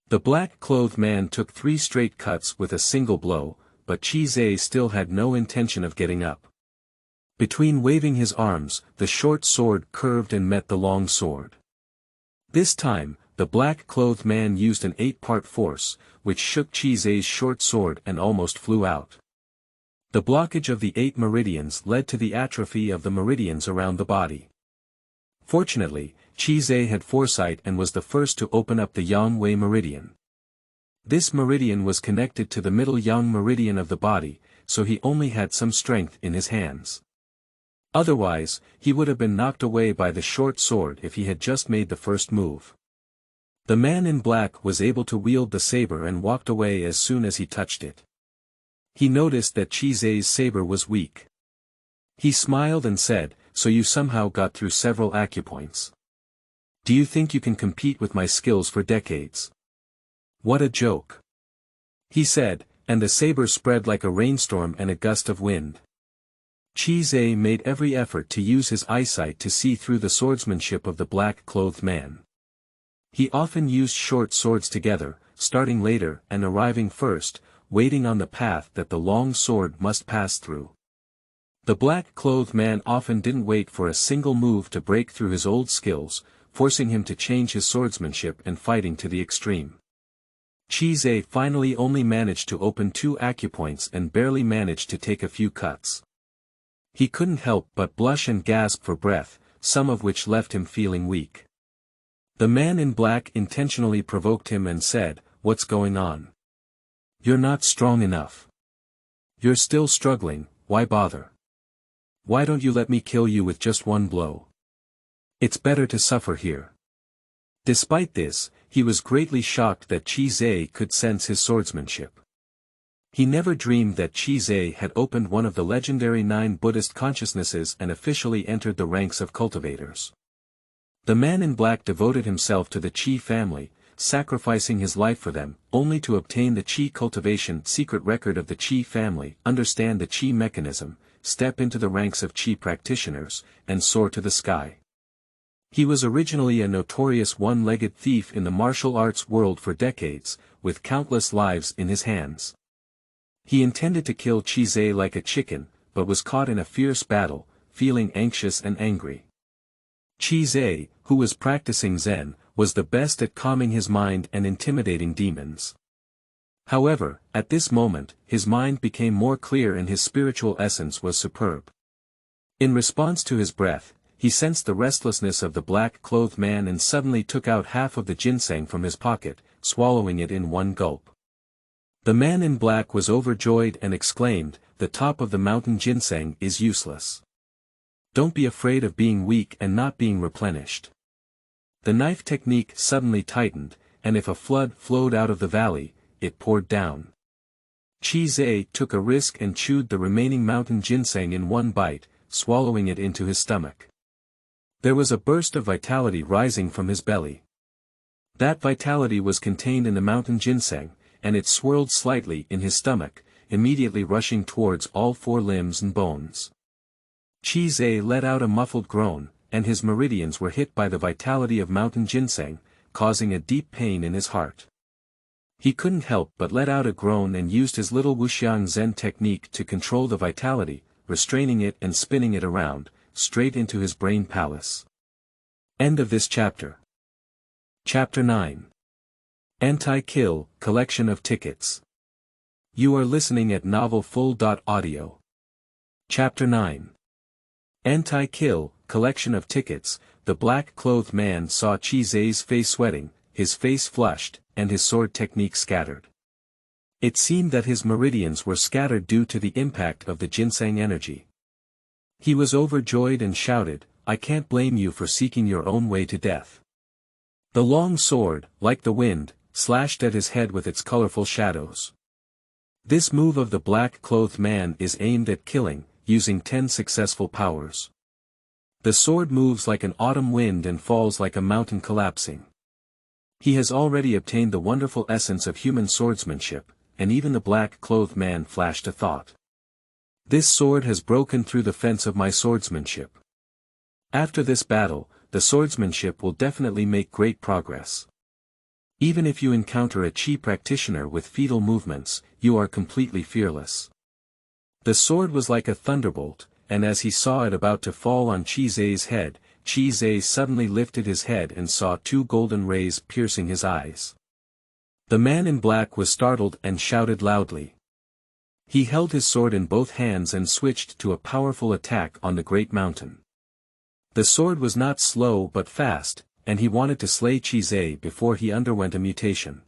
The black-clothed man took 3 straight cuts with a single blow, but Qi still had no intention of getting up. Between waving his arms, the short sword curved and met the long sword. This time, the black-clothed man used an 8-part force, which shook Qi's short sword and almost flew out. The blockage of the 8 meridians led to the atrophy of the meridians around the body. Fortunately, Qi had foresight and was the first to open up the Yang Wei meridian. This meridian was connected to the middle Yang meridian of the body, so he only had some strength in his hands. Otherwise, he would have been knocked away by the short sword if he had just made the first move. The man in black was able to wield the saber and walked away as soon as he touched it. He noticed that Qi Zhe's saber was weak. He smiled and said, "So you somehow got through several acupoints. Do you think you can compete with my skills for decades?" "What a joke," he said, and the saber spread like a rainstorm and a gust of wind. Qi Zhe made every effort to use his eyesight to see through the swordsmanship of the black-clothed man. He often used short swords together, starting later and arriving first, waiting on the path that the long sword must pass through. The black-clothed man often didn't wait for a single move to break through his old skills, forcing him to change his swordsmanship and fighting to the extreme. Qi Zhe finally only managed to open 2 acupoints and barely managed to take a few cuts. He couldn't help but blush and gasp for breath, some of which left him feeling weak. The man in black intentionally provoked him and said, "What's going on? You're not strong enough. You're still struggling, why bother? Why don't you let me kill you with just one blow? It's better to suffer here." Despite this, he was greatly shocked that Qi Zhe could sense his swordsmanship. He never dreamed that Qi Zhe had opened one of the legendary 9 Buddhist consciousnesses and officially entered the ranks of cultivators. The man in black devoted himself to the Qi family, sacrificing his life for them, only to obtain the Qi cultivation secret record of the Qi family, understand the Qi mechanism, step into the ranks of Qi practitioners, and soar to the sky. He was originally a notorious one-legged thief in the martial arts world for decades, with countless lives in his hands. He intended to kill Qi Zhe like a chicken, but was caught in a fierce battle, feeling anxious and angry. Qi Zhe, who was practicing Zen, was the best at calming his mind and intimidating demons. However, at this moment, his mind became more clear and his spiritual essence was superb. In response to his breath, he sensed the restlessness of the black-clothed man and suddenly took out half of the ginseng from his pocket, swallowing it in one gulp. The man in black was overjoyed and exclaimed, "The top of the mountain ginseng is useless. Don't be afraid of being weak and not being replenished." The knife technique suddenly tightened, and if a flood flowed out of the valley, it poured down. Qi Zhe took a risk and chewed the remaining mountain ginseng in one bite, swallowing it into his stomach. There was a burst of vitality rising from his belly. That vitality was contained in the mountain ginseng, and it swirled slightly in his stomach, immediately rushing towards all 4 limbs and bones. Qi Zhe let out a muffled groan, and his meridians were hit by the vitality of mountain ginseng, causing a deep pain in his heart. He couldn't help but let out a groan and used his little Xiaowuxiang Zen technique to control the vitality, restraining it and spinning it around, straight into his brain palace. End of this chapter. Chapter 9. Anti-Kill, Collection of Tickets. You are listening at novelfull.audio. Chapter 9. Anti-Kill, Collection of Tickets. The black-clothed man saw Qi Zhe's face sweating, his face flushed, and his sword technique scattered. It seemed that his meridians were scattered due to the impact of the ginseng energy. He was overjoyed and shouted, "I can't blame you for seeking your own way to death." The long sword, like the wind, slashed at his head with its colorful shadows. This move of the black-clothed man is aimed at killing, using 10 successful powers. The sword moves like an autumn wind and falls like a mountain collapsing. He has already obtained the wonderful essence of human swordsmanship, and even the black-clothed man flashed a thought. This sword has broken through the fence of my swordsmanship. After this battle, the swordsmanship will definitely make great progress. Even if you encounter a Qi practitioner with fetal movements, you are completely fearless. The sword was like a thunderbolt, and as he saw it about to fall on Qi Zhe's head, Qi Zhe suddenly lifted his head and saw 2 golden rays piercing his eyes. The man in black was startled and shouted loudly. He held his sword in both hands and switched to a powerful attack on the great mountain. The sword was not slow but fast, and he wanted to slay Qi Zhe before he underwent a mutation.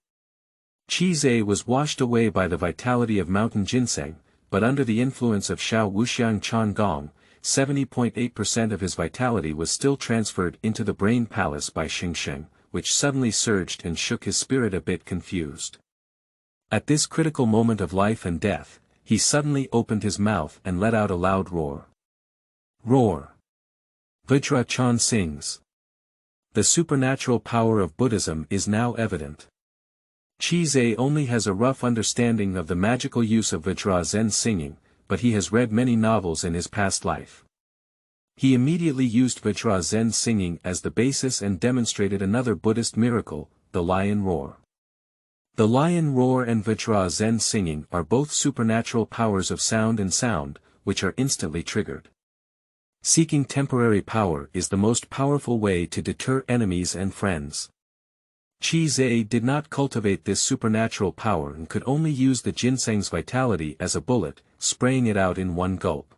Qi Zhe was washed away by the vitality of mountain ginseng, but under the influence of Xiaowuxiang Gong, 70.8% of his vitality was still transferred into the brain palace by Shanshen, which suddenly surged and shook his spirit a bit confused. At this critical moment of life and death, he suddenly opened his mouth and let out a loud roar. Roar! Vajra-chan sings. The supernatural power of Buddhism is now evident. Chi only has a rough understanding of the magical use of Vajra Zen singing, but he has read many novels in his past life. He immediately used Vajra Zen singing as the basis and demonstrated another Buddhist miracle, the lion roar. The lion roar and Vajra Zen singing are both supernatural powers of sound and sound, which are instantly triggered. Seeking temporary power is the most powerful way to deter enemies and friends. Chi did not cultivate this supernatural power and could only use the ginseng's vitality as a bullet, spraying it out in one gulp.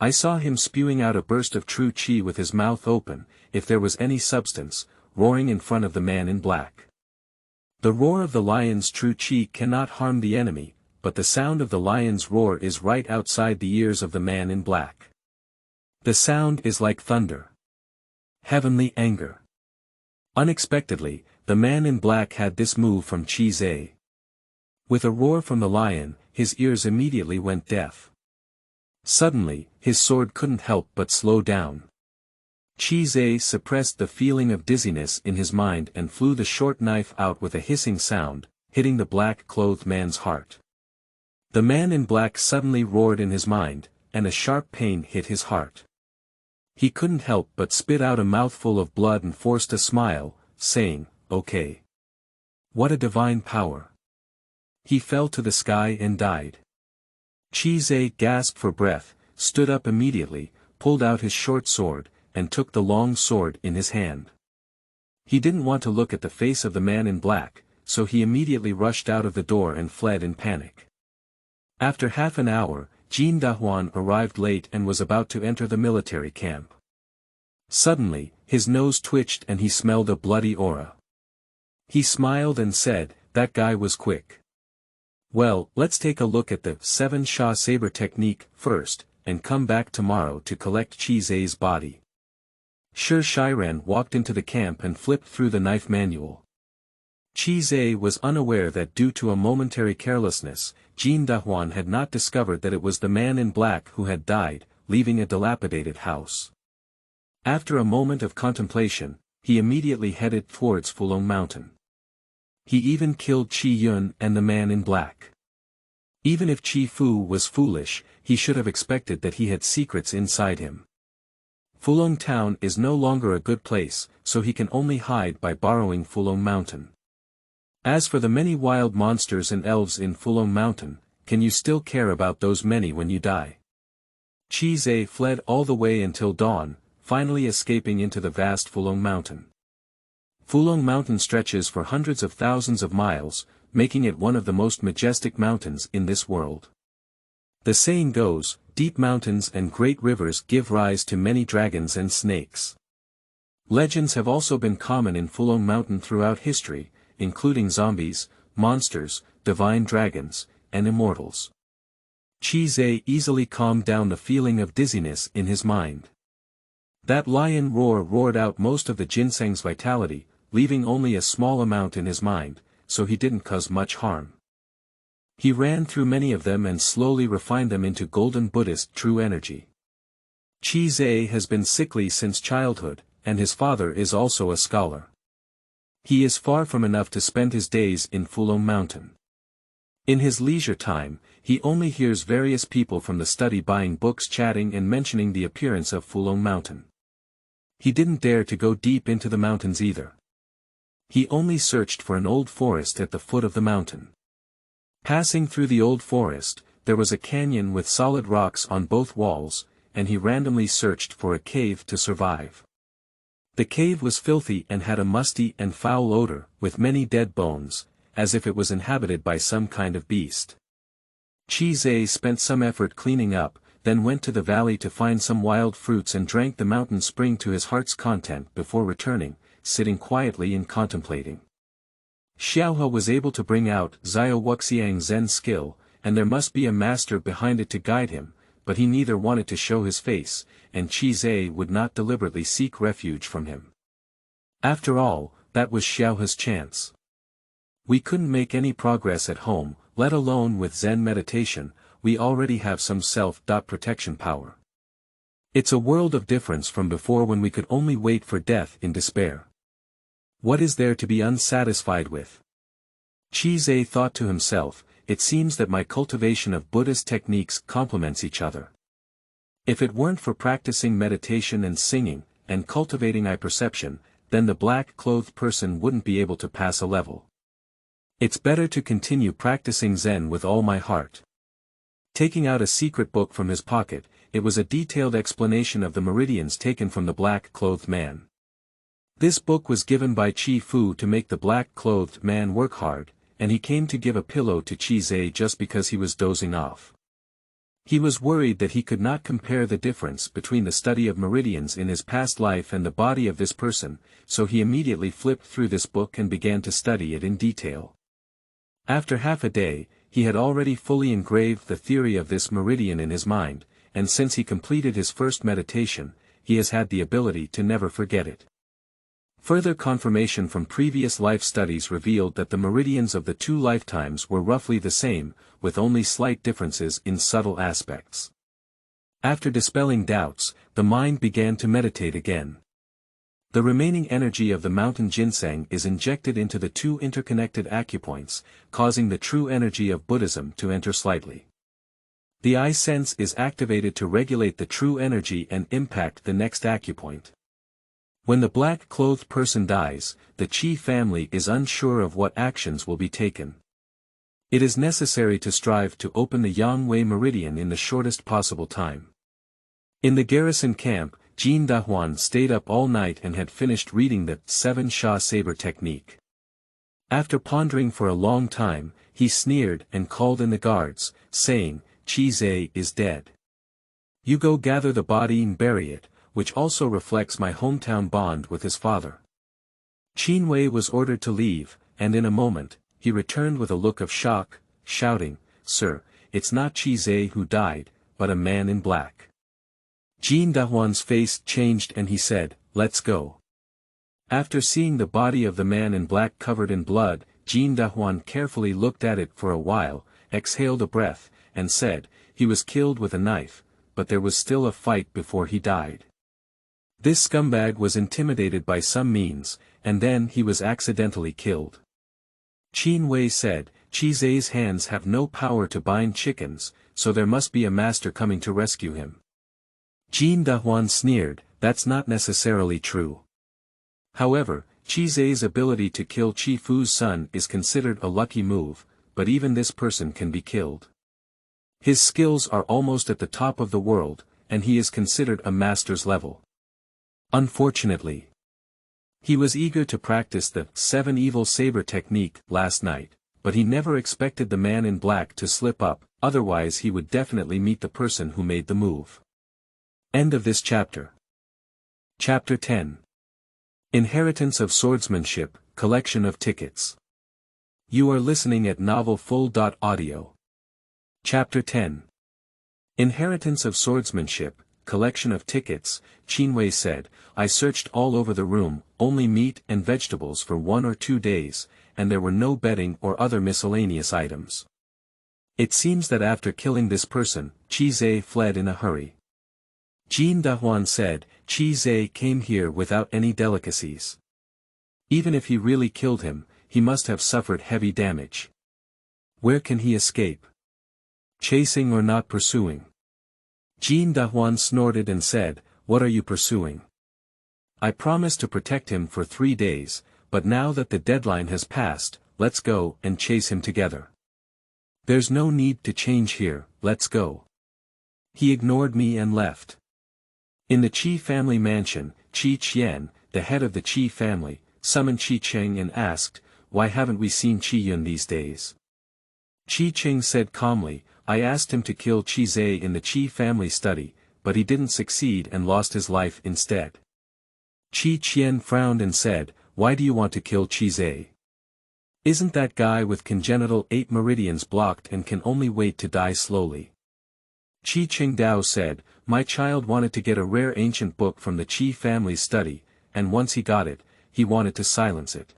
I saw him spewing out a burst of true chi with his mouth open, if there was any substance, roaring in front of the man in black. The roar of the lion's true chi cannot harm the enemy, but the sound of the lion's roar is right outside the ears of the man in black. The sound is like thunder. Heavenly anger. Unexpectedly, the man in black had this move from Chi. With a roar from the lion, his ears immediately went deaf. Suddenly, his sword couldn't help but slow down. Chi suppressed the feeling of dizziness in his mind and flew the short knife out with a hissing sound, hitting the black-clothed man's heart. The man in black suddenly roared in his mind, and a sharp pain hit his heart. He couldn't help but spit out a mouthful of blood and forced a smile, saying, "Okay. What a divine power." He fell to the sky and died. Chi gasped for breath, stood up immediately, pulled out his short sword, and took the long sword in his hand. He didn't want to look at the face of the man in black, so he immediately rushed out of the door and fled in panic. After half an hour, Jin Dahuan arrived late and was about to enter the military camp. Suddenly, his nose twitched and he smelled a bloody aura. He smiled and said, "That guy was quick. Well, let's take a look at the 7 Sha saber technique first, and come back tomorrow to collect Chi's body." Shi Shiran walked into the camp and flipped through the knife manual. Chi was unaware that due to a momentary carelessness, Jin Dahuan had not discovered that it was the man in black who had died, leaving a dilapidated house. After a moment of contemplation, he immediately headed towards Fulong Mountain. He even killed Chi Yun and the man in black. Even if Chi Fu was foolish, he should have expected that he had secrets inside him. Fulong Town is no longer a good place, so he can only hide by borrowing Fulong Mountain. As for the many wild monsters and elves in Fulong Mountain, can you still care about those many when you die? Chi fled all the way until dawn, finally escaping into the vast Fulong Mountain. Fulong Mountain stretches for hundreds of thousands of miles, making it one of the most majestic mountains in this world. The saying goes, deep mountains and great rivers give rise to many dragons and snakes. Legends have also been common in Fulong Mountain throughout history, including zombies, monsters, divine dragons, and immortals. Chi easily calmed down the feeling of dizziness in his mind. That lion roar roared out most of the ginseng's vitality, leaving only a small amount in his mind, so he didn't cause much harm. He ran through many of them and slowly refined them into golden Buddhist true energy. Chi has been sickly since childhood, and his father is also a scholar. He is far from enough to spend his days in Fulong Mountain. In his leisure time, he only hears various people from the study buying books chatting and mentioning the appearance of Fulong Mountain. He didn't dare to go deep into the mountains either. He only searched for an old forest at the foot of the mountain. Passing through the old forest, there was a canyon with solid rocks on both walls, and he randomly searched for a cave to survive. The cave was filthy and had a musty and foul odor, with many dead bones, as if it was inhabited by some kind of beast. Chi spent some effort cleaning up, then went to the valley to find some wild fruits and drank the mountain spring to his heart's content before returning, sitting quietly and contemplating. Xiaohe was able to bring out Xiaowuxiang Zen skill, and there must be a master behind it to guide him, but he neither wanted to show his face, and Qi Zhe would not deliberately seek refuge from him. After all, that was Xiaohu's chance. We couldn't make any progress at home, let alone with Zen meditation, we already have some self-protection power. It's a world of difference from before when we could only wait for death in despair. What is there to be unsatisfied with? Qi Zhe thought to himself, it seems that my cultivation of Buddhist techniques complements each other. If it weren't for practicing meditation and singing, and cultivating eye perception, then the black-clothed person wouldn't be able to pass a level. It's better to continue practicing Zen with all my heart. Taking out a secret book from his pocket, it was a detailed explanation of the meridians taken from the black-clothed man. This book was given by Qi Fu to make the black-clothed man work hard, and he came to give a pillow to Qi Zhe just because he was dozing off. He was worried that he could not compare the difference between the study of meridians in his past life and the body of this person, so he immediately flipped through this book and began to study it in detail. After half a day, he had already fully engraved the theory of this meridian in his mind, and since he completed his first meditation, he has had the ability to never forget it. Further confirmation from previous life studies revealed that the meridians of the two lifetimes were roughly the same, with only slight differences in subtle aspects. After dispelling doubts, the mind began to meditate again. The remaining energy of the mountain ginseng is injected into the two interconnected acupoints, causing the true energy of Buddhism to enter slightly. The eye sense is activated to regulate the true energy and impact the next acupoint. When the black-clothed person dies, the Qi family is unsure of what actions will be taken. It is necessary to strive to open the Yang-Wei meridian in the shortest possible time. In the garrison camp, Jin Dahwan stayed up all night and had finished reading the 7 Sha Saber technique. After pondering for a long time, he sneered and called in the guards, saying, Qi Zhe is dead. You go gather the body and bury it, which also reflects my hometown bond with his father. Qin Wei was ordered to leave, and in a moment, he returned with a look of shock, shouting, Sir, it's not Qi Zhe who died, but a man in black. Jin Dahwan's face changed and he said, Let's go. After seeing the body of the man in black covered in blood, Jin Dahwan carefully looked at it for a while, exhaled a breath, and said, He was killed with a knife, but there was still a fight before he died. This scumbag was intimidated by some means, and then he was accidentally killed. Qin Wei said, Qi Zhe's hands have no power to bind chickens, so there must be a master coming to rescue him. Jin Dahwan sneered, That's not necessarily true. However, Qi Zhe's ability to kill Qi Fu's son is considered a lucky move, but even this person can be killed. His skills are almost at the top of the world, and he is considered a master's level. Unfortunately, he was eager to practice the 7 Evil Saber technique last night, but he never expected the man in black to slip up, otherwise he would definitely meet the person who made the move. End of this chapter. Chapter 10. Inheritance of Swordsmanship, Collection of Tickets. You are listening at novelfull.audio. Chapter 10. Inheritance of Swordsmanship, Collection of Tickets, Qin Wei said, I searched all over the room, only meat and vegetables for 1 or 2 days, and there were no bedding or other miscellaneous items. It seems that after killing this person, Qi Zhe fled in a hurry. Jin Dahwan said, Qi Zhe came here without any delicacies. Even if he really killed him, he must have suffered heavy damage. Where can he escape? Chasing or not pursuing? Jin Dahwan snorted and said, What are you pursuing? I promised to protect him for 3 days, but now that the deadline has passed, let's go and chase him together. There's no need to change here, let's go. He ignored me and left. In the Qi family mansion, Qi Qian, the head of the Qi family, summoned Qi Cheng and asked, Why haven't we seen Qi Yun these days? Qi Cheng said calmly, I asked him to kill Qi Zhe in the Qi family study, but he didn't succeed and lost his life instead. Qi Qian frowned and said, Why do you want to kill Qi Zhe? Isn't that guy with congenital 8 meridians blocked and can only wait to die slowly? Qi Qingdao said, "My child wanted to get a rare ancient book from the Qi family's study, and once he got it, he wanted to silence it.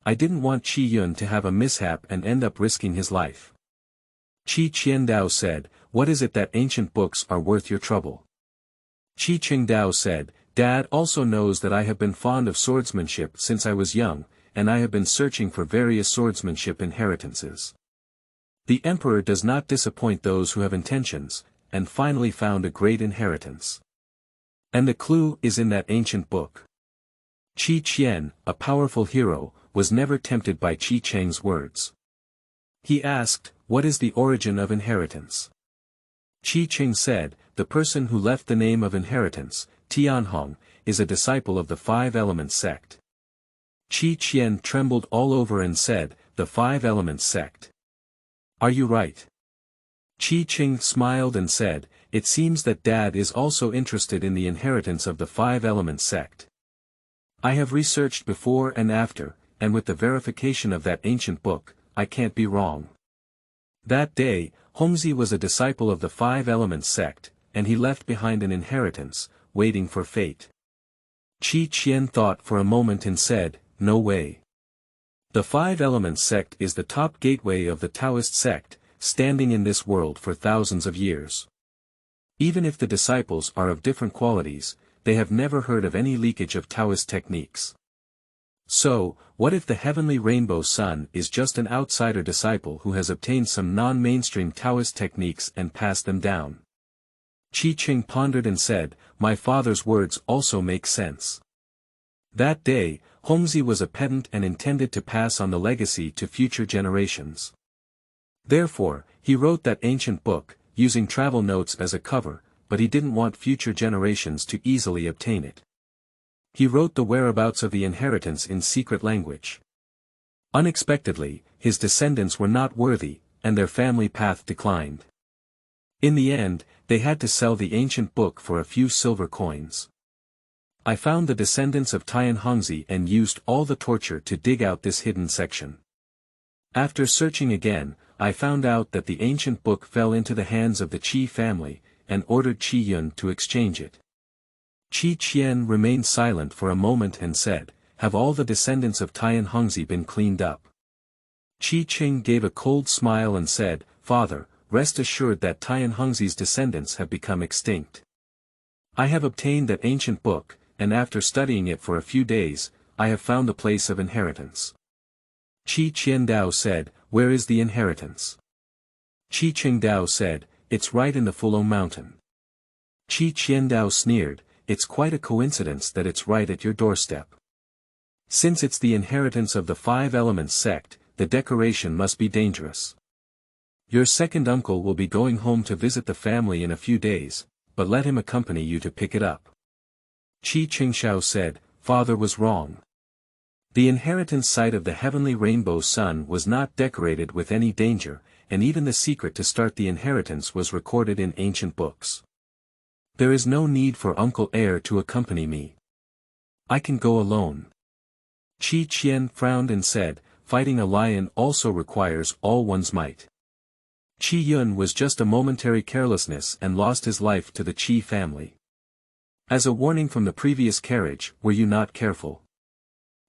I didn't want Qi Yun to have a mishap and end up risking his life." Qi Qiandao said, "What is it that ancient books are worth your trouble?" Qi Qingdao said, "Dad also knows that I have been fond of swordsmanship since I was young, and I have been searching for various swordsmanship inheritances. The emperor does not disappoint those who have intentions, and finally found a great inheritance. And the clue is in that ancient book." Qi Qian, a powerful hero, was never tempted by Qi Cheng's words. He asked, "What is the origin of inheritance?" Qi Cheng said, "The person who left the name of inheritance, Tianhong, is a disciple of the Five Elements sect." Qi Qian trembled all over and said, "The Five Elements sect. Are you right?" Qi Cheng smiled and said, "It seems that Dad is also interested in the inheritance of the Five Elements sect. I have researched before and after, and with the verification of that ancient book, I can't be wrong." That day, Hongzi was a disciple of the Five Elements sect, and he left behind an inheritance, waiting for fate. Qi Qian thought for a moment and said, "No way. The Five Elements sect is the top gateway of the Taoist sect, standing in this world for thousands of years. Even if the disciples are of different qualities, they have never heard of any leakage of Taoist techniques. So, what if the heavenly rainbow sun is just an outsider disciple who has obtained some non-mainstream Taoist techniques and passed them down?" Qi Cheng pondered and said, "My father's words also make sense." That day, Hongzi was a pedant and intended to pass on the legacy to future generations. Therefore, he wrote that ancient book, using travel notes as a cover, but he didn't want future generations to easily obtain it. He wrote the whereabouts of the inheritance in secret language. Unexpectedly, his descendants were not worthy, and their family path declined. In the end, they had to sell the ancient book for a few silver coins. I found the descendants of Tian Hongzi and used all the torture to dig out this hidden section. After searching again, I found out that the ancient book fell into the hands of the Qi family, and ordered Qi Yun to exchange it. Qi Qian remained silent for a moment and said, "Have all the descendants of Tian Hongzi been cleaned up?" Qi Cheng gave a cold smile and said, "Father, rest assured that Tian Hongzi's descendants have become extinct. I have obtained that ancient book, and after studying it for a few days, I have found the place of inheritance." Qi Qiandao said, "Where is the inheritance?" Qi Qingdao said, "It's right in the Fulong mountain." Qi Qiandao sneered, "It's quite a coincidence that it's right at your doorstep. Since it's the inheritance of the Five Elements sect, the decoration must be dangerous. Your second uncle will be going home to visit the family in a few days, but let him accompany you to pick it up." Qi Qingshao said, "Father was wrong. The inheritance site of the heavenly rainbow sun was not decorated with any danger, and even the secret to start the inheritance was recorded in ancient books. There is no need for Uncle Heir to accompany me. I can go alone." Qi Qian frowned and said, "Fighting a lion also requires all one's might. Qi Yun was just a momentary carelessness and lost his life to the Qi family. As a warning from the previous carriage, were you not careful?"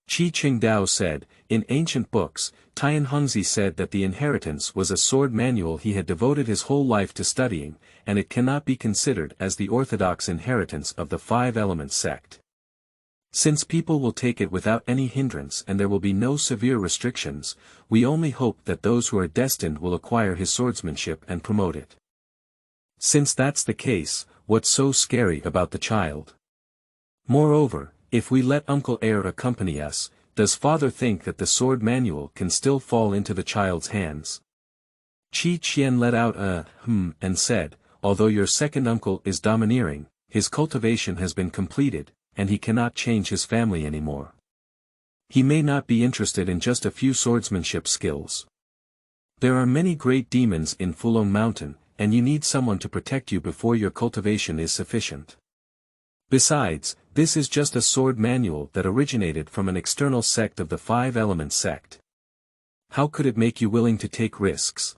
Qi Qingdao said, "In ancient books, Tian Hongzi said that the inheritance was a sword manual he had devoted his whole life to studying, and it cannot be considered as the orthodox inheritance of the Five Elements sect. Since people will take it without any hindrance and there will be no severe restrictions, we only hope that those who are destined will acquire his swordsmanship and promote it. Since that's the case, what's so scary about the child? Moreover, if we let Uncle Heir accompany us, does father think that the sword manual can still fall into the child's hands?" Qi Qian let out a and said, "Although your second uncle is domineering, his cultivation has been completed, and he cannot change his family anymore. He may not be interested in just a few swordsmanship skills. There are many great demons in Fulong Mountain, and you need someone to protect you before your cultivation is sufficient. Besides, this is just a sword manual that originated from an external sect of the Five Elements sect. How could it make you willing to take risks?"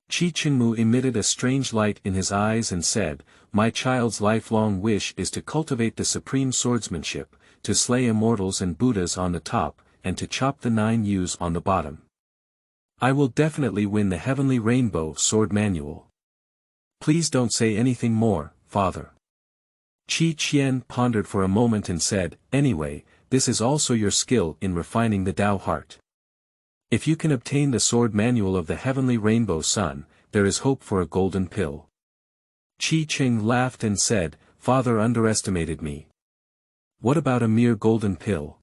Qi Qingmu emitted a strange light in his eyes and said, "My child's lifelong wish is to cultivate the supreme swordsmanship, to slay immortals and Buddhas on the top, and to chop the 9 U's on the bottom. I will definitely win the Heavenly Rainbow Sword Manual. Please don't say anything more, Father." Qi Qian pondered for a moment and said, "Anyway, this is also your skill in refining the Tao heart. If you can obtain the sword manual of the Heavenly Rainbow Sun, there is hope for a golden pill." Qi Qing laughed and said, "Father underestimated me. What about a mere golden pill?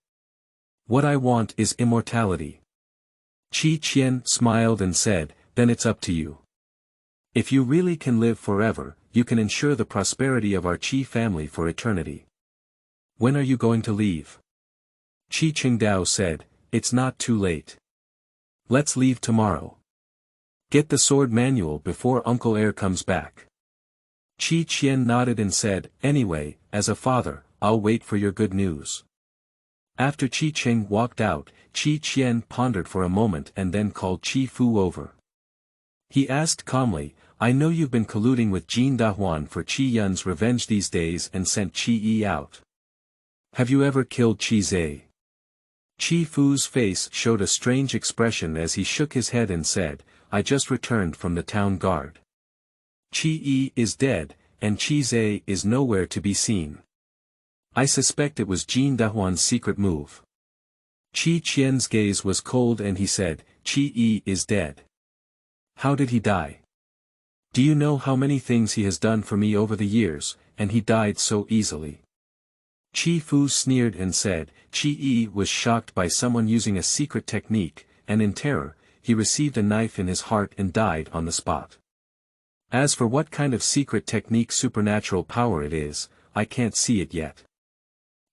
What I want is immortality." Qi Qian smiled and said, "Then it's up to you. If you really can live forever, you can ensure the prosperity of our Qi family for eternity. When are you going to leave?" Qi Qingdao said, "It's not too late. Let's leave tomorrow. Get the sword manual before Uncle Air comes back." Qi Qian nodded and said, "Anyway, as a father, I'll wait for your good news." After Qi Qing walked out, Qi Qian pondered for a moment and then called Qi Fu over. He asked calmly, "I know you've been colluding with Jin Dahuan for Qi Yun's revenge these days and sent Qi Yi out. Have you ever killed Qi Zhe?" Qi Fu's face showed a strange expression as he shook his head and said, "I just returned from the town guard. Qi Yi is dead, and Qi Zhe is nowhere to be seen. I suspect it was Jin Dahuan's secret move." Qi Qian's gaze was cold and he said, "Qi Yi is dead. How did he die? Do you know how many things he has done for me over the years, and he died so easily?" Qi Fu sneered and said, "Qi Yi was shocked by someone using a secret technique, and in terror, he received a knife in his heart and died on the spot. As for what kind of secret technique supernatural power it is, I can't see it yet."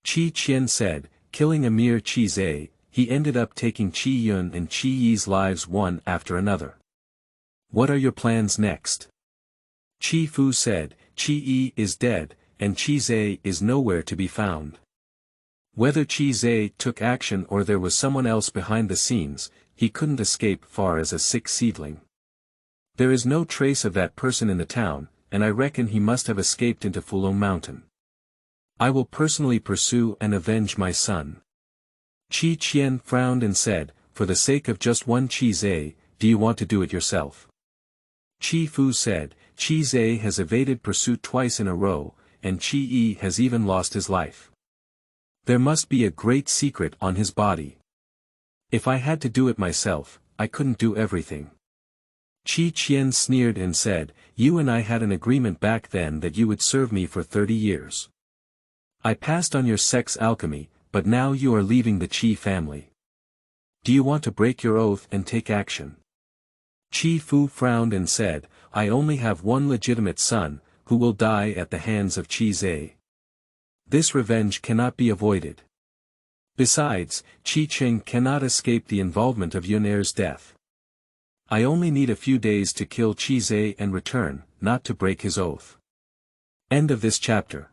Qi Qian said, "Killing Emir Qi Zhe, he ended up taking Qi Yun and Qi Yi's lives one after another. What are your plans next?" Qi Fu said, "Qi Yi is dead, and Qi Zhe is nowhere to be found. Whether Qi Zhe took action or there was someone else behind the scenes, he couldn't escape far as a sick seedling. There is no trace of that person in the town, and I reckon he must have escaped into Fulong Mountain. I will personally pursue and avenge my son." Qi Qian frowned and said, "For the sake of just one Qi Zhe, do you want to do it yourself?" Qi Fu said, "Qi Zhe has evaded pursuit twice in a row, and Qi Yi has even lost his life. There must be a great secret on his body. If I had to do it myself, I couldn't do everything." Qi Qian sneered and said, "You and I had an agreement back then that you would serve me for 30 years. I passed on your sex alchemy, but now you are leaving the Qi family. Do you want to break your oath and take action?" Qi Fu frowned and said, "I only have one legitimate son, who will die at the hands of Qi Zhe. This revenge cannot be avoided. Besides, Qi Qing cannot escape the involvement of Yun Er's death. I only need a few days to kill Qi Zhe and return, not to break his oath." End of this chapter.